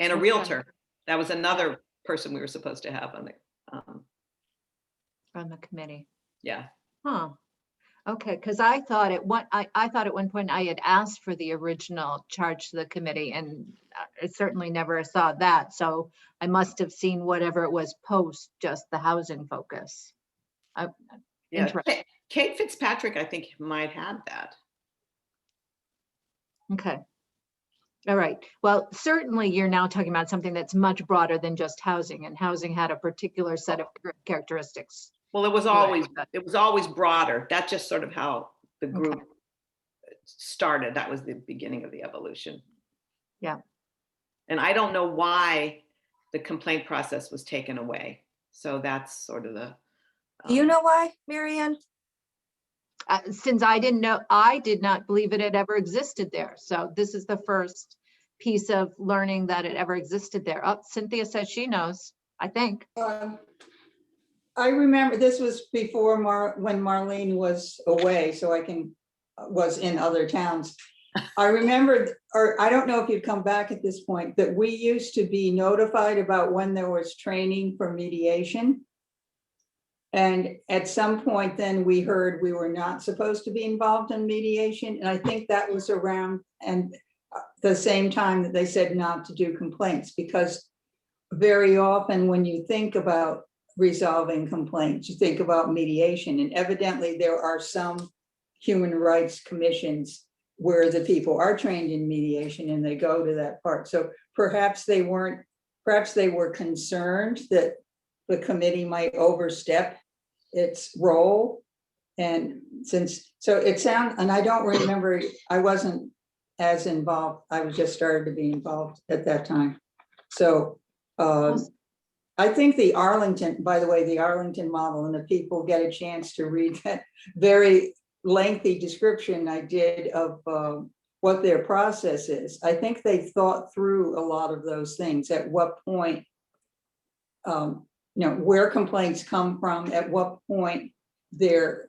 And a realtor. That was another person we were supposed to have on the committee. Yeah. Huh. Okay, because I thought at one point I had asked for the original charge to the committee, and I certainly never saw that. So I must have seen whatever it was post just the housing focus. Yeah. Kate Fitzpatrick, I think, might have that. Okay. All right. Well, certainly you're now talking about something that's much broader than just housing, and housing had a particular set of characteristics. Well, it was always broader. That's just sort of how the group started. That was the beginning of the evolution. Yeah. And I don't know why the complaint process was taken away. So that's sort of the. Do you know why, Mary Ann? Since I didn't know, I did not believe it had ever existed there. So this is the first piece of learning that it ever existed there. Oh, Cynthia says she knows, I think. I remember this was before when Marlene was away, so I can was in other towns. I remembered, or I don't know if you'd come back at this point, that we used to be notified about when there was training for mediation. And at some point then we heard we were not supposed to be involved in mediation. And I think that was around and the same time that they said not to do complaints, because very often when you think about resolving complaints, you think about mediation, and evidently there are some human rights commissions where the people are trained in mediation and they go to that part. So perhaps they were concerned that the committee might overstep its role. And so it sounds, and I don't remember, I wasn't as involved. I was just started to be involved at that time. So I think the Arlington, by the way, the Arlington model, and if people get a chance to read that very lengthy description I did of what their process is, I think they thought through a lot of those things. At what point, where complaints come from, at what point they're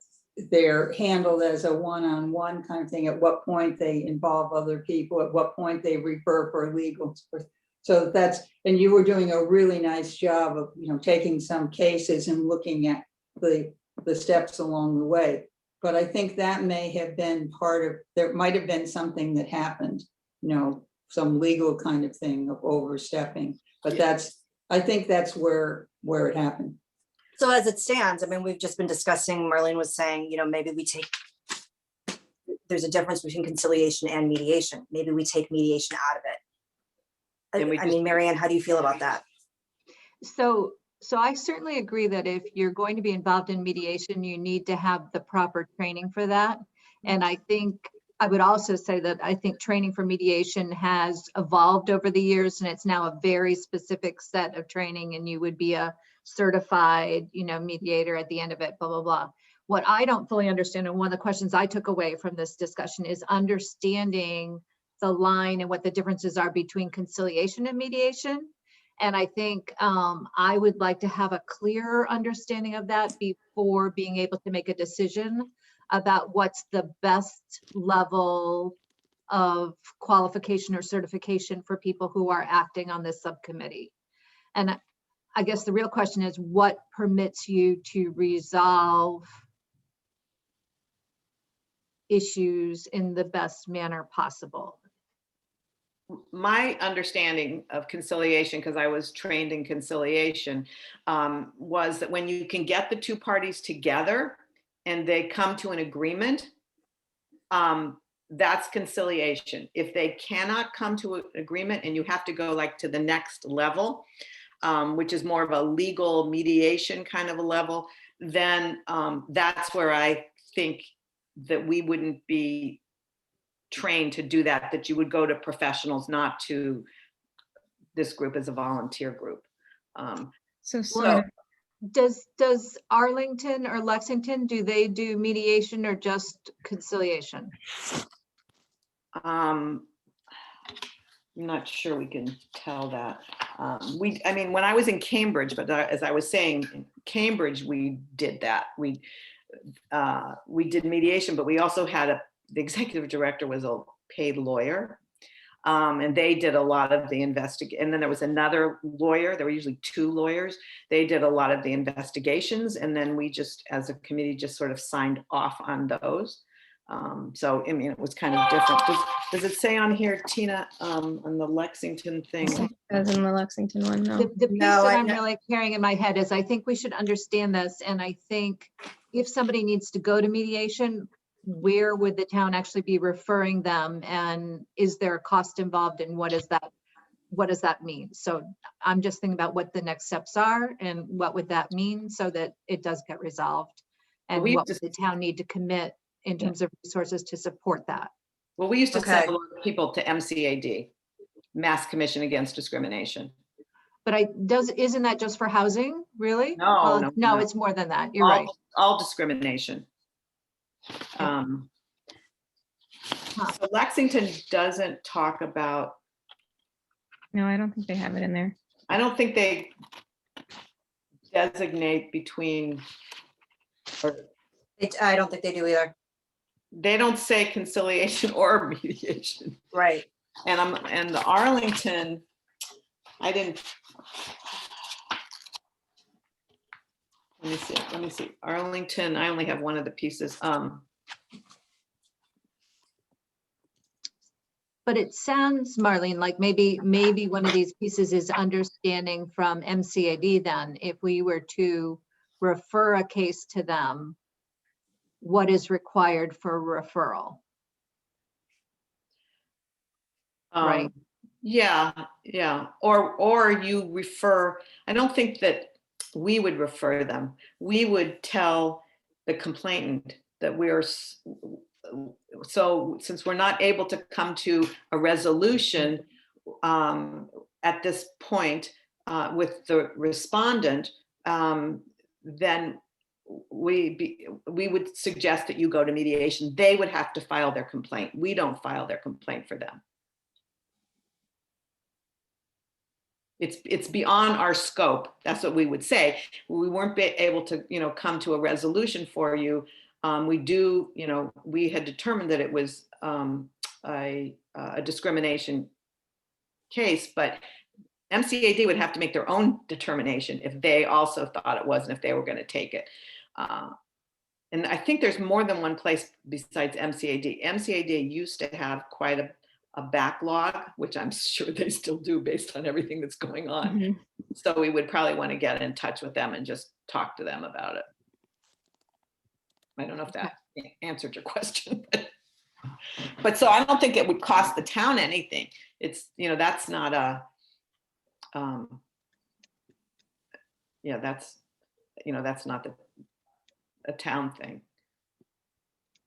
handled as a one-on-one kind of thing, at what point they involve other people, at what point they refer for legal support. So that's, and you were doing a really nice job of, taking some cases and looking at the steps along the way. But I think that may have been part of, there might have been something that happened, some legal kind of thing of overstepping. But I think that's where it happened. So as it stands, I mean, we've just been discussing, Marlene was saying, maybe there's a difference between conciliation and mediation. Maybe we take mediation out of it. I mean, Marianne, how do you feel about that? So I certainly agree that if you're going to be involved in mediation, you need to have the proper training for that. And I think I would also say that I think training for mediation has evolved over the years, and it's now a very specific set of training, and you would be a certified, mediator at the end of it, blah, blah, blah. What I don't fully understand, and one of the questions I took away from this discussion, is understanding the line and what the differences are between conciliation and mediation. And I think I would like to have a clearer understanding of that before being able to make a decision about what's the best level of qualification or certification for people who are acting on this subcommittee. And I guess the real question is, what permits you to resolve issues in the best manner possible? My understanding of conciliation, because I was trained in conciliation, was that when you can get the two parties together and they come to an agreement, that's conciliation. If they cannot come to an agreement and you have to go to the next level, which is more of a legal mediation kind of a level, then that's where I think that we wouldn't be trained to do that you would go to professionals, not to this group as a volunteer group. Does Arlington or Lexington, do they do mediation or just conciliation? I'm not sure we can tell that. When I was in Cambridge, but as I was saying, in Cambridge, we did that. We did mediation, but we also had the executive director was a paid lawyer, and they did a lot of the investigation. And then there was another lawyer. There were usually two lawyers. They did a lot of the investigations, and then we just, as a committee, just sort of signed off on those. So it was kind of different. Does it say on here, Tina, on the Lexington thing? As in the Lexington one, no. The piece that I'm really carrying in my head is I think we should understand this, and I think if somebody needs to go to mediation, where would the town actually be referring them, and is there a cost involved, and what does that mean? So I'm just thinking about what the next steps are and what would that mean so that it does get resolved, and what would the town need to commit in terms of resources to support that. Well, we used to send a lot of people to MCAD, Mass Commission Against Discrimination. But isn't that just for housing, really? No, no, it's more than that. You're right. All discrimination. So Lexington doesn't talk about. No, I don't think they have it in there. I don't think they designate between. I don't think they do either. they don't say conciliation or mediation. Right. And the Arlington, I didn't. Let me see. Arlington, I only have one of the pieces. But it sounds, Marlene, like maybe one of these pieces is understanding from MCAD then, if we were to refer a case to them, what is required for referral, right? Yeah, yeah. Or you refer, I don't think that we would refer them. We would tell the complainant that so since we're not able to come to a resolution at this point with the respondent, then we would suggest that you go to mediation. They would have to file their complaint. We don't file their complaint for them. It's beyond our scope. That's what we would say. We weren't able to, come to a resolution for you. We had determined that it was a discrimination case, but MCAD would have to make their own determination if they also thought it was and if they were going to take it. And I think there's more than one place besides MCAD. MCAD used to have quite a backlog, which I'm sure they still do based on everything that's going on. Mhm. So we would probably want to get in touch with them and just talk to them about it. I don't know if that answered your question, but so I don't think it would cost the town anything. It's, that's not a, that's not a town thing.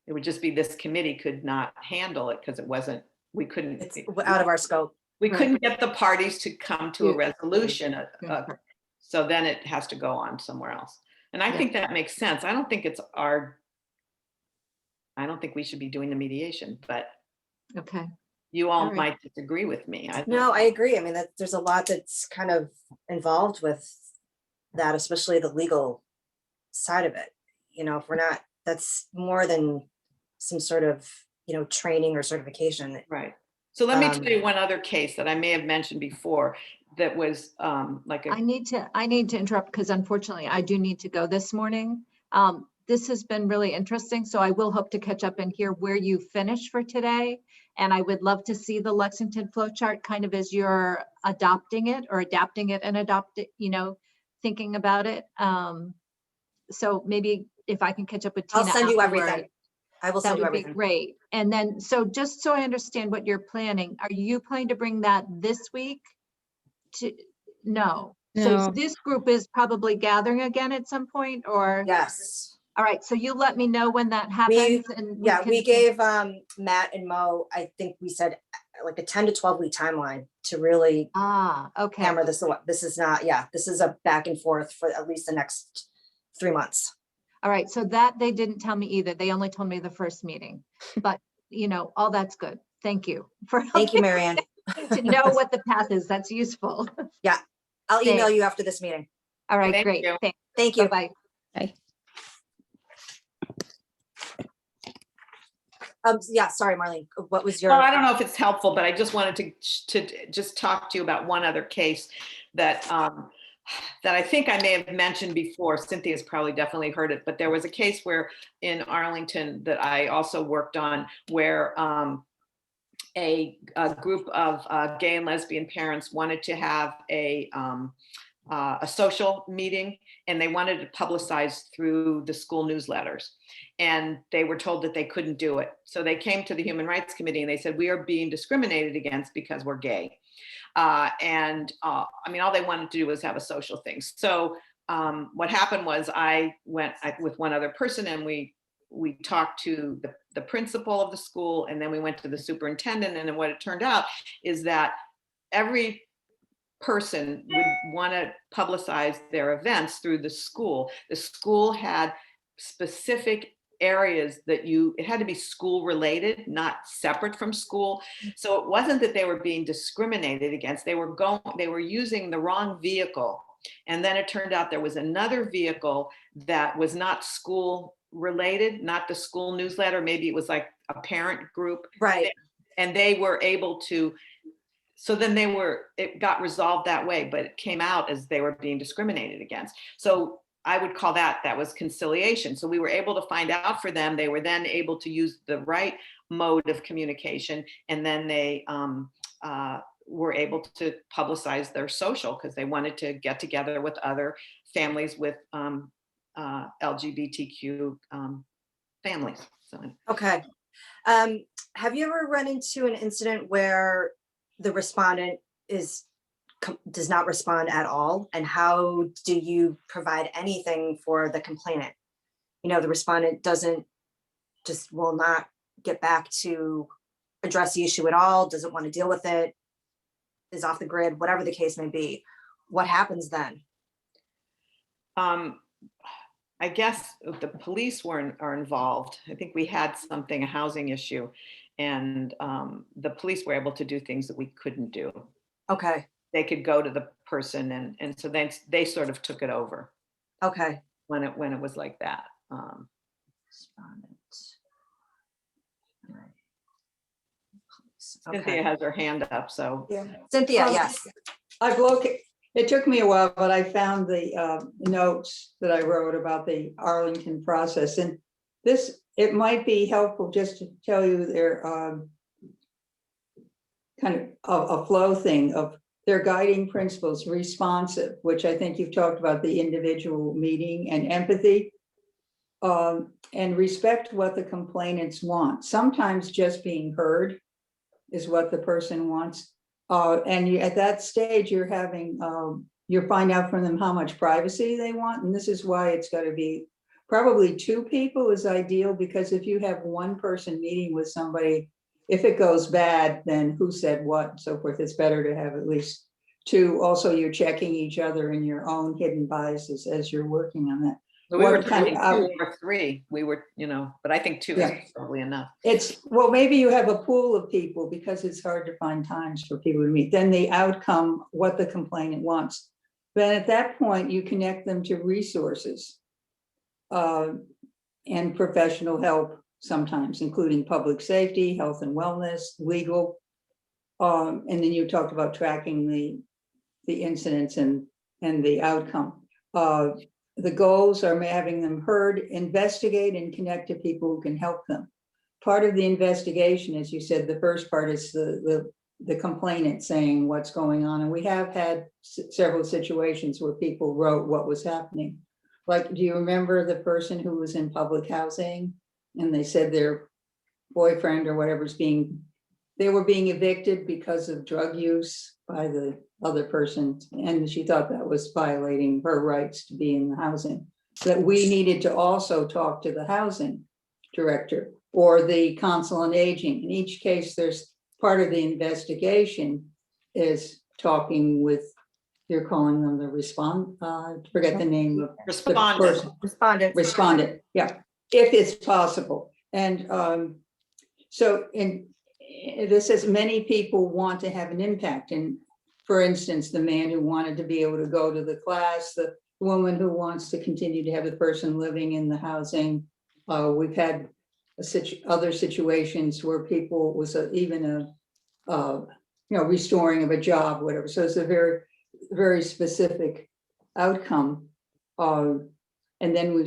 It would just be this committee could not handle it because we couldn't. It's out of our scope. We Right. couldn't get the parties to come to a Yeah. resolution. Yeah. So then it has to go on somewhere else. And I Yeah. think that makes sense. I don't think we should be doing the mediation, but Okay, you all All right. might disagree with me. No, I agree. I mean, there's a lot that's kind of involved with that, especially the legal side of it. If we're not, that's more than some sort of, training or certification. Right. So let me Um, tell you one other case that I may have mentioned before that was like I need to interrupt because unfortunately I do need to go this morning. This has been really interesting, so I will hope to catch up and hear where you finished for today. And I would love to see the Lexington flow chart kind of as you're adopting it or adapting it and thinking about it. So maybe if I can catch up with Tina. I'll send you afterward, everything. I will that send you would be everything. great. And then, so just so I understand what you're planning, are you planning to bring that this week? No. So No. this group is probably gathering again at some point, or? Yes. All right, so you let me know when that happens and. Yeah, we can- gave Matt and Mo, I think we said like a 10 to 12 week timeline to really Okay. hammer this. This is not, this is a back and forth for at least the next 3 months. All right, so that they didn't tell me either. They only told me the first meeting, but all that's good. Thank you for Thank you, Marianne. to know what the path is. That's useful. I'll email Thanks. you after this meeting. All right, Thank great. you. Thanks. Thank you. Bye-bye. Sorry, Marlene, what was your? Well, I don't know if it's helpful, but I just wanted to just talk to you about one other case that that I think I may have mentioned before. Cynthia's probably definitely heard it, but there was a case where in Arlington that I also worked on where a group of gay and lesbian parents wanted to have a social meeting, and they wanted to publicize through the school newsletters. And they were told that they couldn't do it. So they came to the Human Rights Committee and they said, we are being discriminated against because we're gay. I mean, all they wanted to do was have a social thing. So what happened was I went with one other person and we talked to the principal of the school, and then we went to the superintendent. And then what it turned out is that every person would want to publicize their events through the school. The school had specific areas that it had to be school related, not separate from school. So it wasn't that they were being discriminated against. They were using the wrong vehicle. And then it turned out there was another vehicle that was not school related, not the school newsletter. Maybe it was like a parent group, Right. and they were able to, so then it got resolved that way, but it came out as they were being discriminated against. So I would call that was conciliation. So we were able to find out for them. They were then able to use the right mode of communication, and then they were able to publicize their social because they wanted to get together with other families with LGBTQ families. So Okay. Have you ever run into an incident where the respondent does not respond at all? And how do you provide anything for the complainant? You know, the respondent will not get back to address the issue at all, doesn't want to deal with it, is off the grid, whatever the case may be. What happens then? I guess the police are involved. I think we had a housing issue, and the police were able to do things that we couldn't do. Okay. They could go to the person, and so then they sort of took it over Okay. when it was like that. Respondent. All right. Cynthia Okay. has her hand up, so. Yeah. Cynthia, yes. I've located, it took me a while, but I found the notes that I wrote about the Arlington process. And it might be helpful just to tell you their kind of a flow thing of their guiding principles: responsive, which I think you've talked about, the individual meeting, and empathy, and respect what the complainants want. Sometimes just being heard is what the person wants. And at that stage, you're having, you find out from them how much privacy they want. And this is why it's got to be probably 2 people is ideal, because if you have one person meeting with somebody, if it goes bad, then who said what and so forth, it's better to have at least 2. Also, you're checking each other and your own hidden biases as you're working on that. We were What kind trying of 2 or 3. We were, but I think 2 Yeah. is probably enough. Well, maybe you have a pool of people because it's hard to find times for people to meet. Then the outcome, what the complainant wants. Then at that point, you connect them to resources and professional help sometimes, including public safety, health and wellness, legal. And then you talked about tracking the incidents and the outcome. The goals are having them heard, investigate, and connect to people who can help them. Part of the investigation, as you said, the first part is the complainant saying what's going on. And we have had several situations where people wrote what was happening. Like, do you remember the person who was in public housing and they said their boyfriend or whatever's they were being evicted because of drug use by the other person, and she thought that was violating her rights to be in the housing. That we needed to also talk to the housing director or the council on aging. In each case, there's part of the investigation is talking with, you're calling them the forget the name of the person. Respondent, yeah, if it's possible. And so this says many people want to have an impact. And for instance, the man who wanted to be able to go to the class, the woman who wants to continue to have the person living in the housing. We've had other situations where people was even restoring of a job, whatever. So it's a very, very specific outcome. And then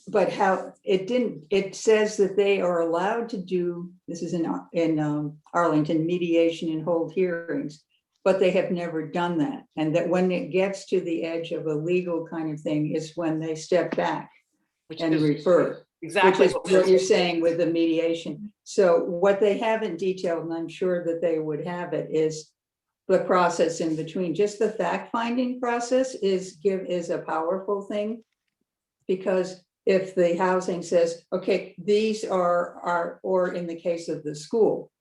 but how it says that they are allowed to do, this is in Arlington, mediation and hold hearings, but they have never done that. And that when it gets to the edge of a legal kind of thing is when they step back and refer. Exactly. Which is what you're saying with the mediation. So what they haven't detailed, and I'm sure that they would have it, is the process in between. Just the fact-finding process is a powerful thing, because if the housing says, okay, these are, or in the case of the school,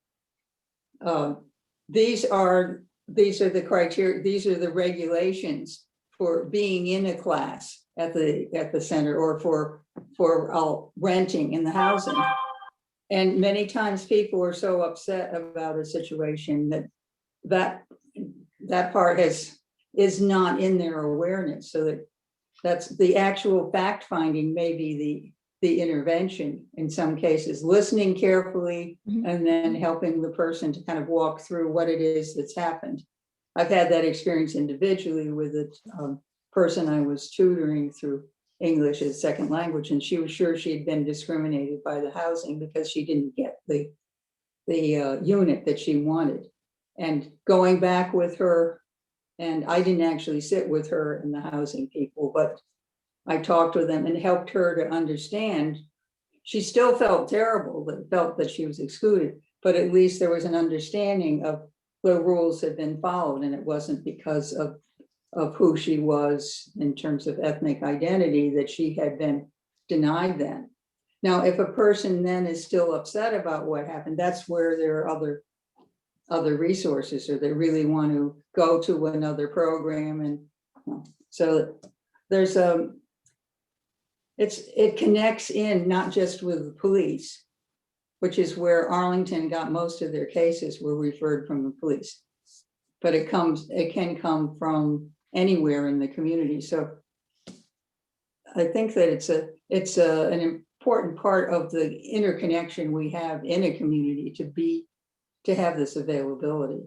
these are the criteria, these are the regulations for being in a class at the center, or for renting in the housing. And many times people are so upset about a situation that part is not in their awareness, so that That's the actual fact finding, may be the intervention in some cases, listening carefully Mhm. and then helping the person to kind of walk through what it is that's happened. I've had that experience individually with a person I was tutoring through English as second language, and she was sure she had been discriminated by the housing because she didn't get the unit that she wanted. And going back with her, and I didn't actually sit with her and the housing people, but I talked with them and helped her to understand. She still felt terrible, but felt that she was excluded, but at least there was an understanding of the rules had been followed, and it wasn't because of who she was in terms of ethnic identity that she had been denied that. Now, if a person then is still upset about what happened, that's where there are other resources, or they really want to go to another program. And so there's it connects in not just with the police, which is where Arlington got most of their cases were referred from the police. But it can come from anywhere in the community. So I think that it's an important part of the interconnection we have in a community to have this availability.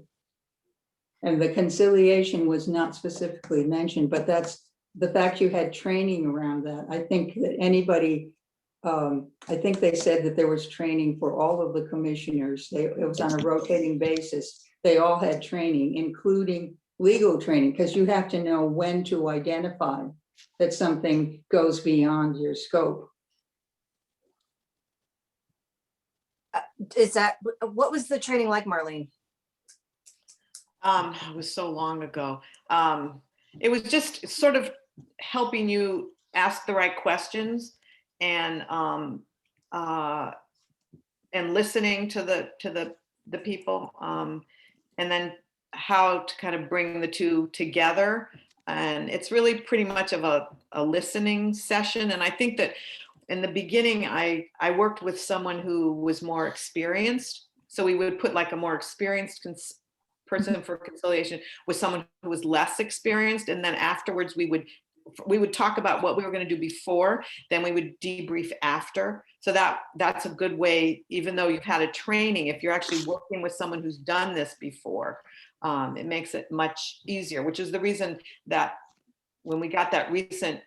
And the conciliation was not specifically mentioned, but that's the fact you had training around that. I think that anybody, I think they said that there was training for all of the commissioners. It was on a rotating basis. They all had training, including legal training, because you have to know when to identify that something goes beyond your scope. What was the training like, Marlene? It was so long ago. It was just sort of helping you ask the right questions and listening to the people, and then how to kind of bring the two together. And it's really pretty much of a listening session. And I think that in the beginning, I worked with someone who was more experienced. So we would put like a more experienced person for conciliation with someone who was less experienced. And then afterwards we would talk about what we were going to do before, then we would debrief after. So that's a good way, even though you've had a training, if you're actually working with someone who's done this before, it makes it much easier, which is the reason that when we got that recent,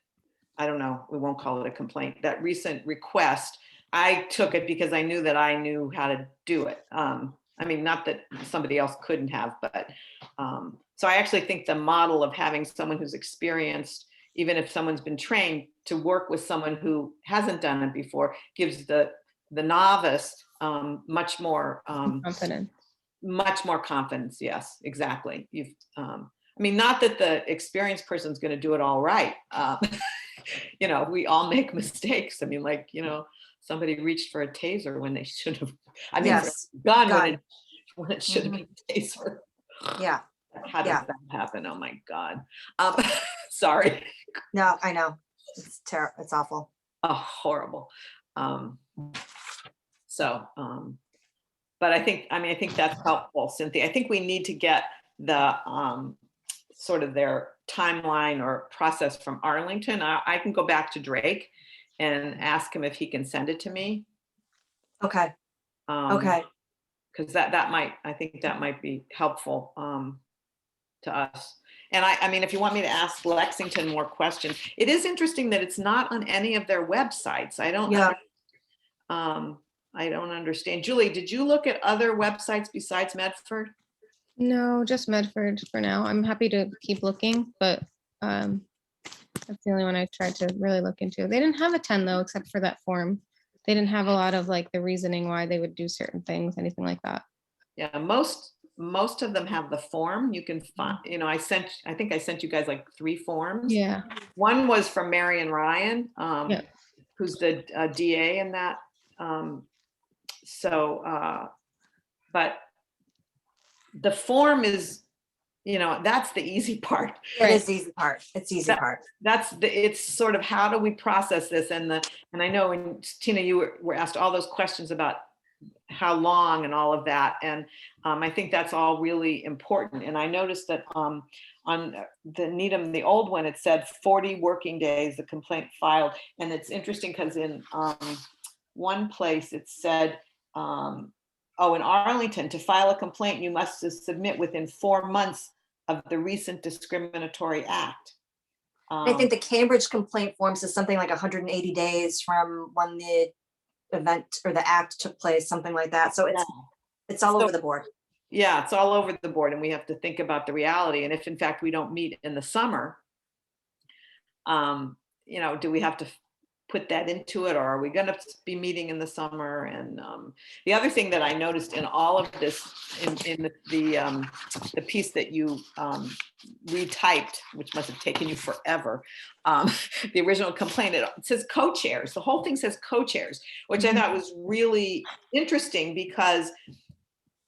I don't know, we won't call it a complaint, that recent request, I took it because I knew that I knew how to do it. I mean, not that somebody else couldn't have, but so I actually think the model of having someone who's experienced, even if someone's been trained to work with someone who hasn't done it before, gives the novice much more Confident. much more confidence. Yes, exactly. I mean, not that the experienced person's going to do it all right. You know, we all make mistakes. I mean, like, you know, somebody reached for a taser when they should have. I mean, Yes, gun. When it should have been a taser. Yeah. How does that happen? Oh my God. Sorry. No, I know. It's terrible. It's awful. Oh, horrible. But I think that's helpful, Cynthia. I think we need to get the sort of their timeline or process from Arlington. I can go back to Drake and ask him if he can send it to me. Okay. Okay. Because I think that might be helpful to us. And I mean, if you want me to ask Lexington more questions, it is interesting that it's not on any of their websites. I don't understand. Julie, did you look at other websites besides Medford? No, just Medford for now. I'm happy to keep looking, but that's the only one I tried to really look into. They didn't have a 10 though, except for that form. They didn't have a lot of like the reasoning why they would do certain things, anything like that. Yeah, most of them have the form. You can find, you know, I think I sent you guys like 3 forms. Yeah. One was from Marion Ryan, Yeah. who's the DA in that. But the form is, you know, that's the easy part. It is the easy part. It's the easy part. It's sort of how do we process this? And I know when Tina, you were asked all those questions about how long and all of that. And I think that's all really important. And I noticed that on the Needham, the old one, it said 40 working days, the complaint filed. And it's interesting because in one place it said, oh, in Arlington, to file a complaint, you must submit within 4 months of the recent discriminatory act. I think the Cambridge complaint forms is something like 180 days from when the event or the act took place, something like that. So it's all So- over the board. Yeah, it's all over the board, and we have to think about the reality. And if in fact we don't meet in the summer, you know, do we have to put that into it, or are we going to be meeting in the summer? And the other thing that I noticed in all of this, in the piece that you retyped, which must have taken you forever, the original complaint, it says co-chairs. The whole thing says co-chairs, which I thought was really interesting because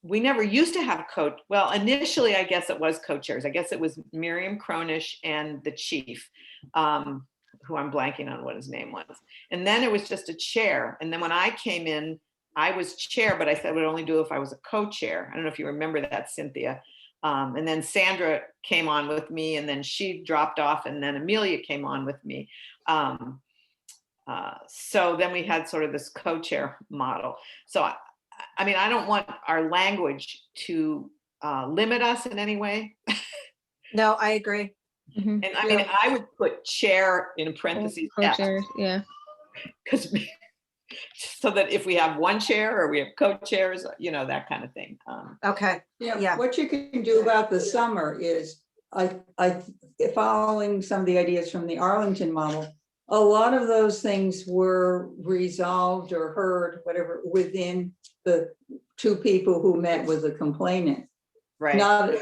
we never used to have well, initially, I guess it was co-chairs. I guess it was Miriam Cronish and the chief, who I'm blanking on what his name was. And then it was just a chair. And then when I came in, I was chair, but I said I would only do it if I was a co-chair. I don't know if you remember that, Cynthia. And then Sandra came on with me, and then she dropped off, and then Amelia came on with me. So then we had sort of this co-chair model. So I mean, I don't want our language to limit us in any way. No, I agree. Mhm. And I mean, I would put chair in parentheses, Co-chairs, yeah. because so that if we have one chair or we have co-chairs, you know, that kind of thing. Okay. Yeah, Yeah. what you can do about the summer is, following some of the ideas from the Arlington model, a lot of those things were resolved or heard, whatever, within the two people who met with the complainant. Right. Not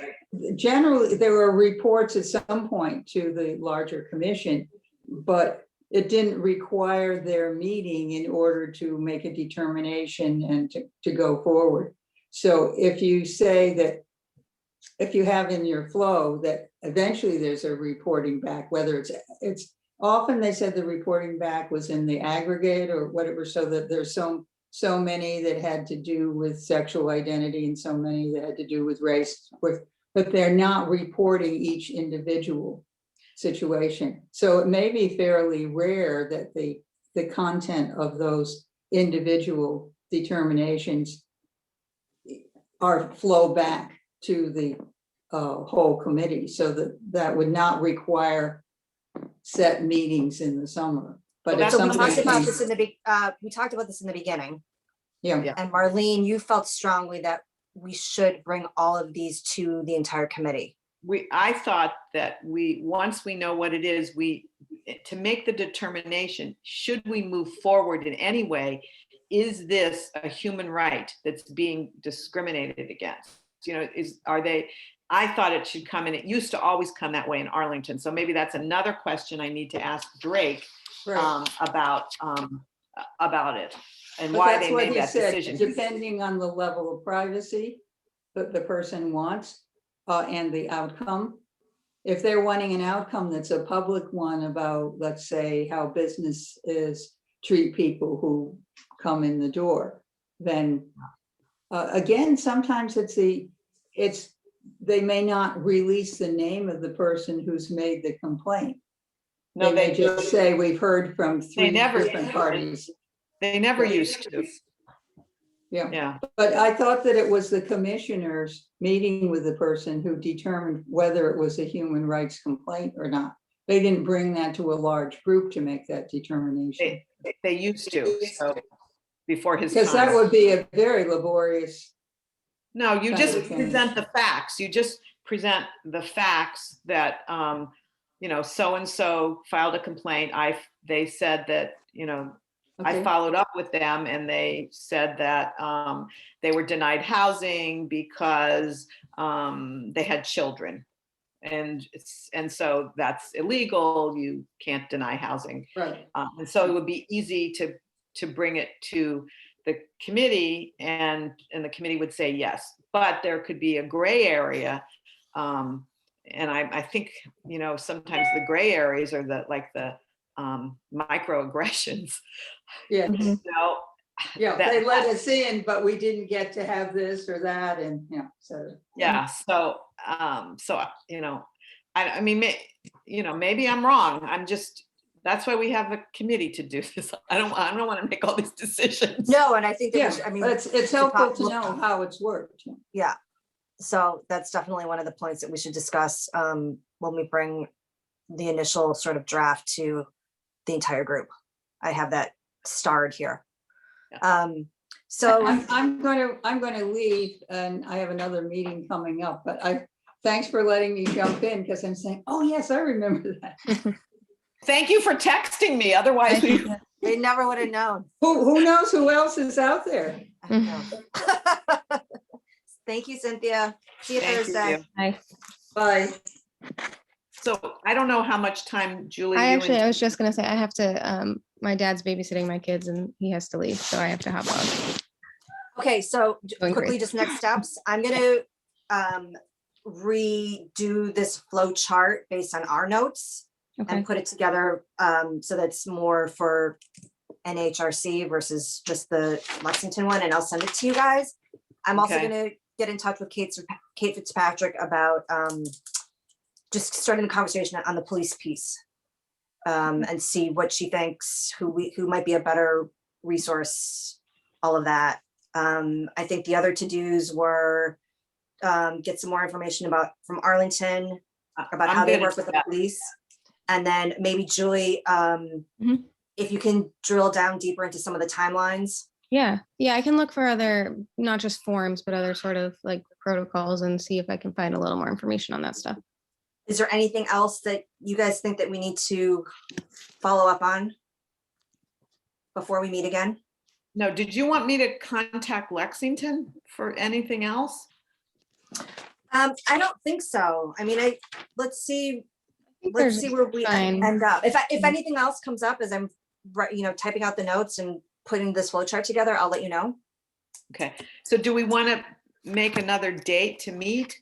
generally, there were reports at some point to the larger commission, but it didn't require their meeting in order to make a determination and to go forward. So if you say that, if you have in your flow that eventually there's a reporting back, whether it's often they said the reporting back was in the aggregate or whatever, so that there's so many that had to do with sexual identity and so many that had to do with race, but they're not reporting each individual situation. So it may be fairly rare that the content of those individual determinations flow back to the whole committee, so that would not require set meetings in the summer. But Well, if that's So we something talked about came- this we talked about this in the beginning. Yeah, And Marlene, you felt strongly that we should bring all of these to the entire committee. I thought that once we know what it is, to make the determination, should we move forward in any way? Is this a human right that's being discriminated against? You know, I thought it should come in. It used to always come that way in Arlington. So maybe that's another question I need to ask Drake right. about it and But why that's they what made he that said, decision. depending on the level of privacy that the person wants and the outcome. If they're wanting an outcome that's a public one about, let's say, how businesses treat people who come in the door, then again, sometimes they may not release the name of the person who's made the complaint. No, They may just say, we've heard from three never- different parties. They never used to. Yeah. Yeah. But I thought that it was the commissioners meeting with the person who determined whether it was a human rights complaint or not. They didn't bring that to a large group to make that determination. They used to. So before his Because that time. would be a very laborious. No, you kind just of thing. present the facts. You just present the facts that, you know, so-and-so filed a complaint. They said that, you know, I Okay. followed up with them and they said that they were denied housing because they had children. And so that's illegal. You can't deny housing. Right. And so it would be easy to bring it to the committee and the committee would say yes, but there could be a gray area. And I think, you know, sometimes the gray areas are the microaggressions. Yeah. Mhm. You know, Yeah, that- they let us in, but we didn't get to have this or that, and, yeah, so. Yeah, so, I mean, maybe I'm wrong. I'm just, that's why we have a committee to do this. I don't want to make all these decisions. No, and I think that Yeah, we should, I mean, but it's helpful to look- know how it's worked. yeah. So that's definitely one of the points that we should discuss when we bring the initial sort of draft to the entire group. I have that starred here. So I'm gonna leave, and I have another meeting coming up, but thanks for letting me jump in, because I'm saying, oh, yes, I remember that. Thank you for texting me. Otherwise, they never would have known. Who knows who else is out there? I know. Thank you, Cynthia. See you Thank you. Thursday. I Bye. So I don't know how much time, Julie. I you actually, and- I was just gonna say, I have to, my dad's babysitting my kids and he has to leave, so I have to hop off. Okay, so Going quickly, crazy. just next steps. I'm gonna redo this flow chart based on our notes Okay, and put it together so that's more for NHRC versus just the Lexington one, and I'll send it to you guys. I'm also Okay. gonna get in touch with Kate Fitzpatrick about just starting the conversation on the police piece and see what she thinks, who might be a better resource, all of that. I think the other to-dos were get some more information from Arlington about I'm how they good work at with the that. police. And then maybe Julie, Mhm. if you can drill down deeper into some of the timelines. yeah, I can look for other, not just forms, but other sort of like protocols and see if I can find a little more information on that stuff. Is there anything else that you guys think that we need to follow up on before we meet again? No, did you want me to contact Lexington for anything else? I don't think so. I mean, let's see I think let's there's see where we fine. end up. If anything else comes up as I'm typing out the notes and putting this flow chart together, I'll let you know. Okay, so do we want to make another date to meet?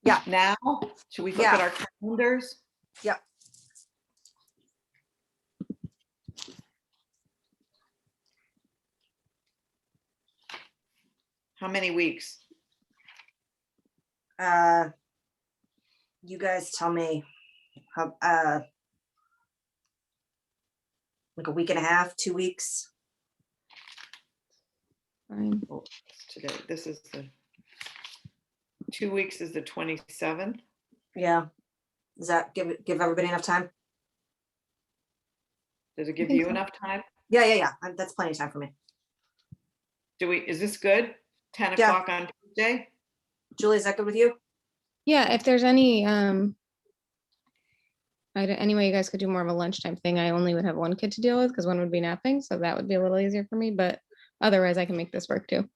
Yeah. Now? Should we look Yeah. at our calendars? Yep. How many weeks? You guys tell me how, like a week and a half, 2 weeks. Fine. Today, this is the 2 weeks is the 27th. Yeah. Does that give everybody enough time? Does it give think you so. enough time? Yeah. That's plenty of time for me. Is this good? 10 Yeah. o'clock on Tuesday? Julie, is that good with you? Yeah, if there's any, any way you guys could do more of a lunchtime thing, I only would have one kid to deal with because one would be napping, so that would be a little easier for me, but otherwise I can make this work too.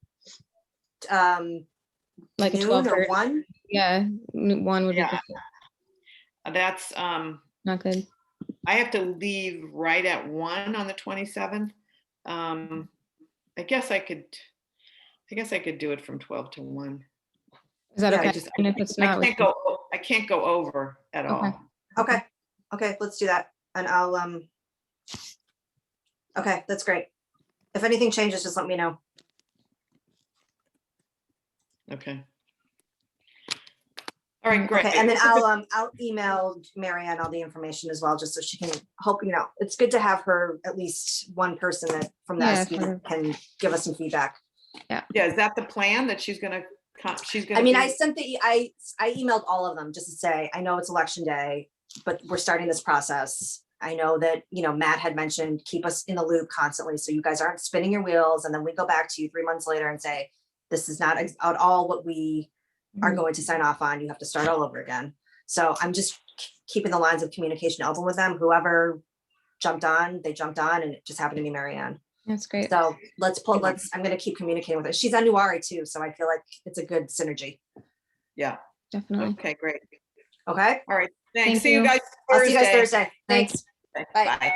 Like a Noon 12 or 1? Yeah, one would be Yeah. good. That's, Not good. I have to leave right at 1 on the 27th. I guess I could do it from 12 to 1. Is that Yeah, okay? And if it's not, we I can't go over at Okay. all. Okay, let's do that. And I'll, okay, that's great. If anything changes, just let me know. Okay. All right, great. Okay, and then I'll email Marianne all the information as well, just so she can help, it's good to have her, at least one person that from the Yeah, SB sure. that can give us some feedback. Yeah, is that the plan that she's gonna I mean, I sent I emailed all of them just to say, I know it's election day, but we're starting this process. I know that, Matt had mentioned, keep us in the loop constantly, so you guys aren't spinning your wheels, and then we go back to you 3 months later and say, this is not at all what we are going to sign off on. You have to start all over again. So I'm just keeping the lines of communication open with them. Whoever jumped on, they jumped on, and it just happened to be Marianne. That's great. So I'm gonna keep communicating with her. She's on Newari too, so I feel like it's a good synergy. Yeah, Definitely. okay, great. Okay, All right, thanks. Thank See you you. guys I'll see you guys Thursday. Thursday. Thanks. Okay, Bye. Bye.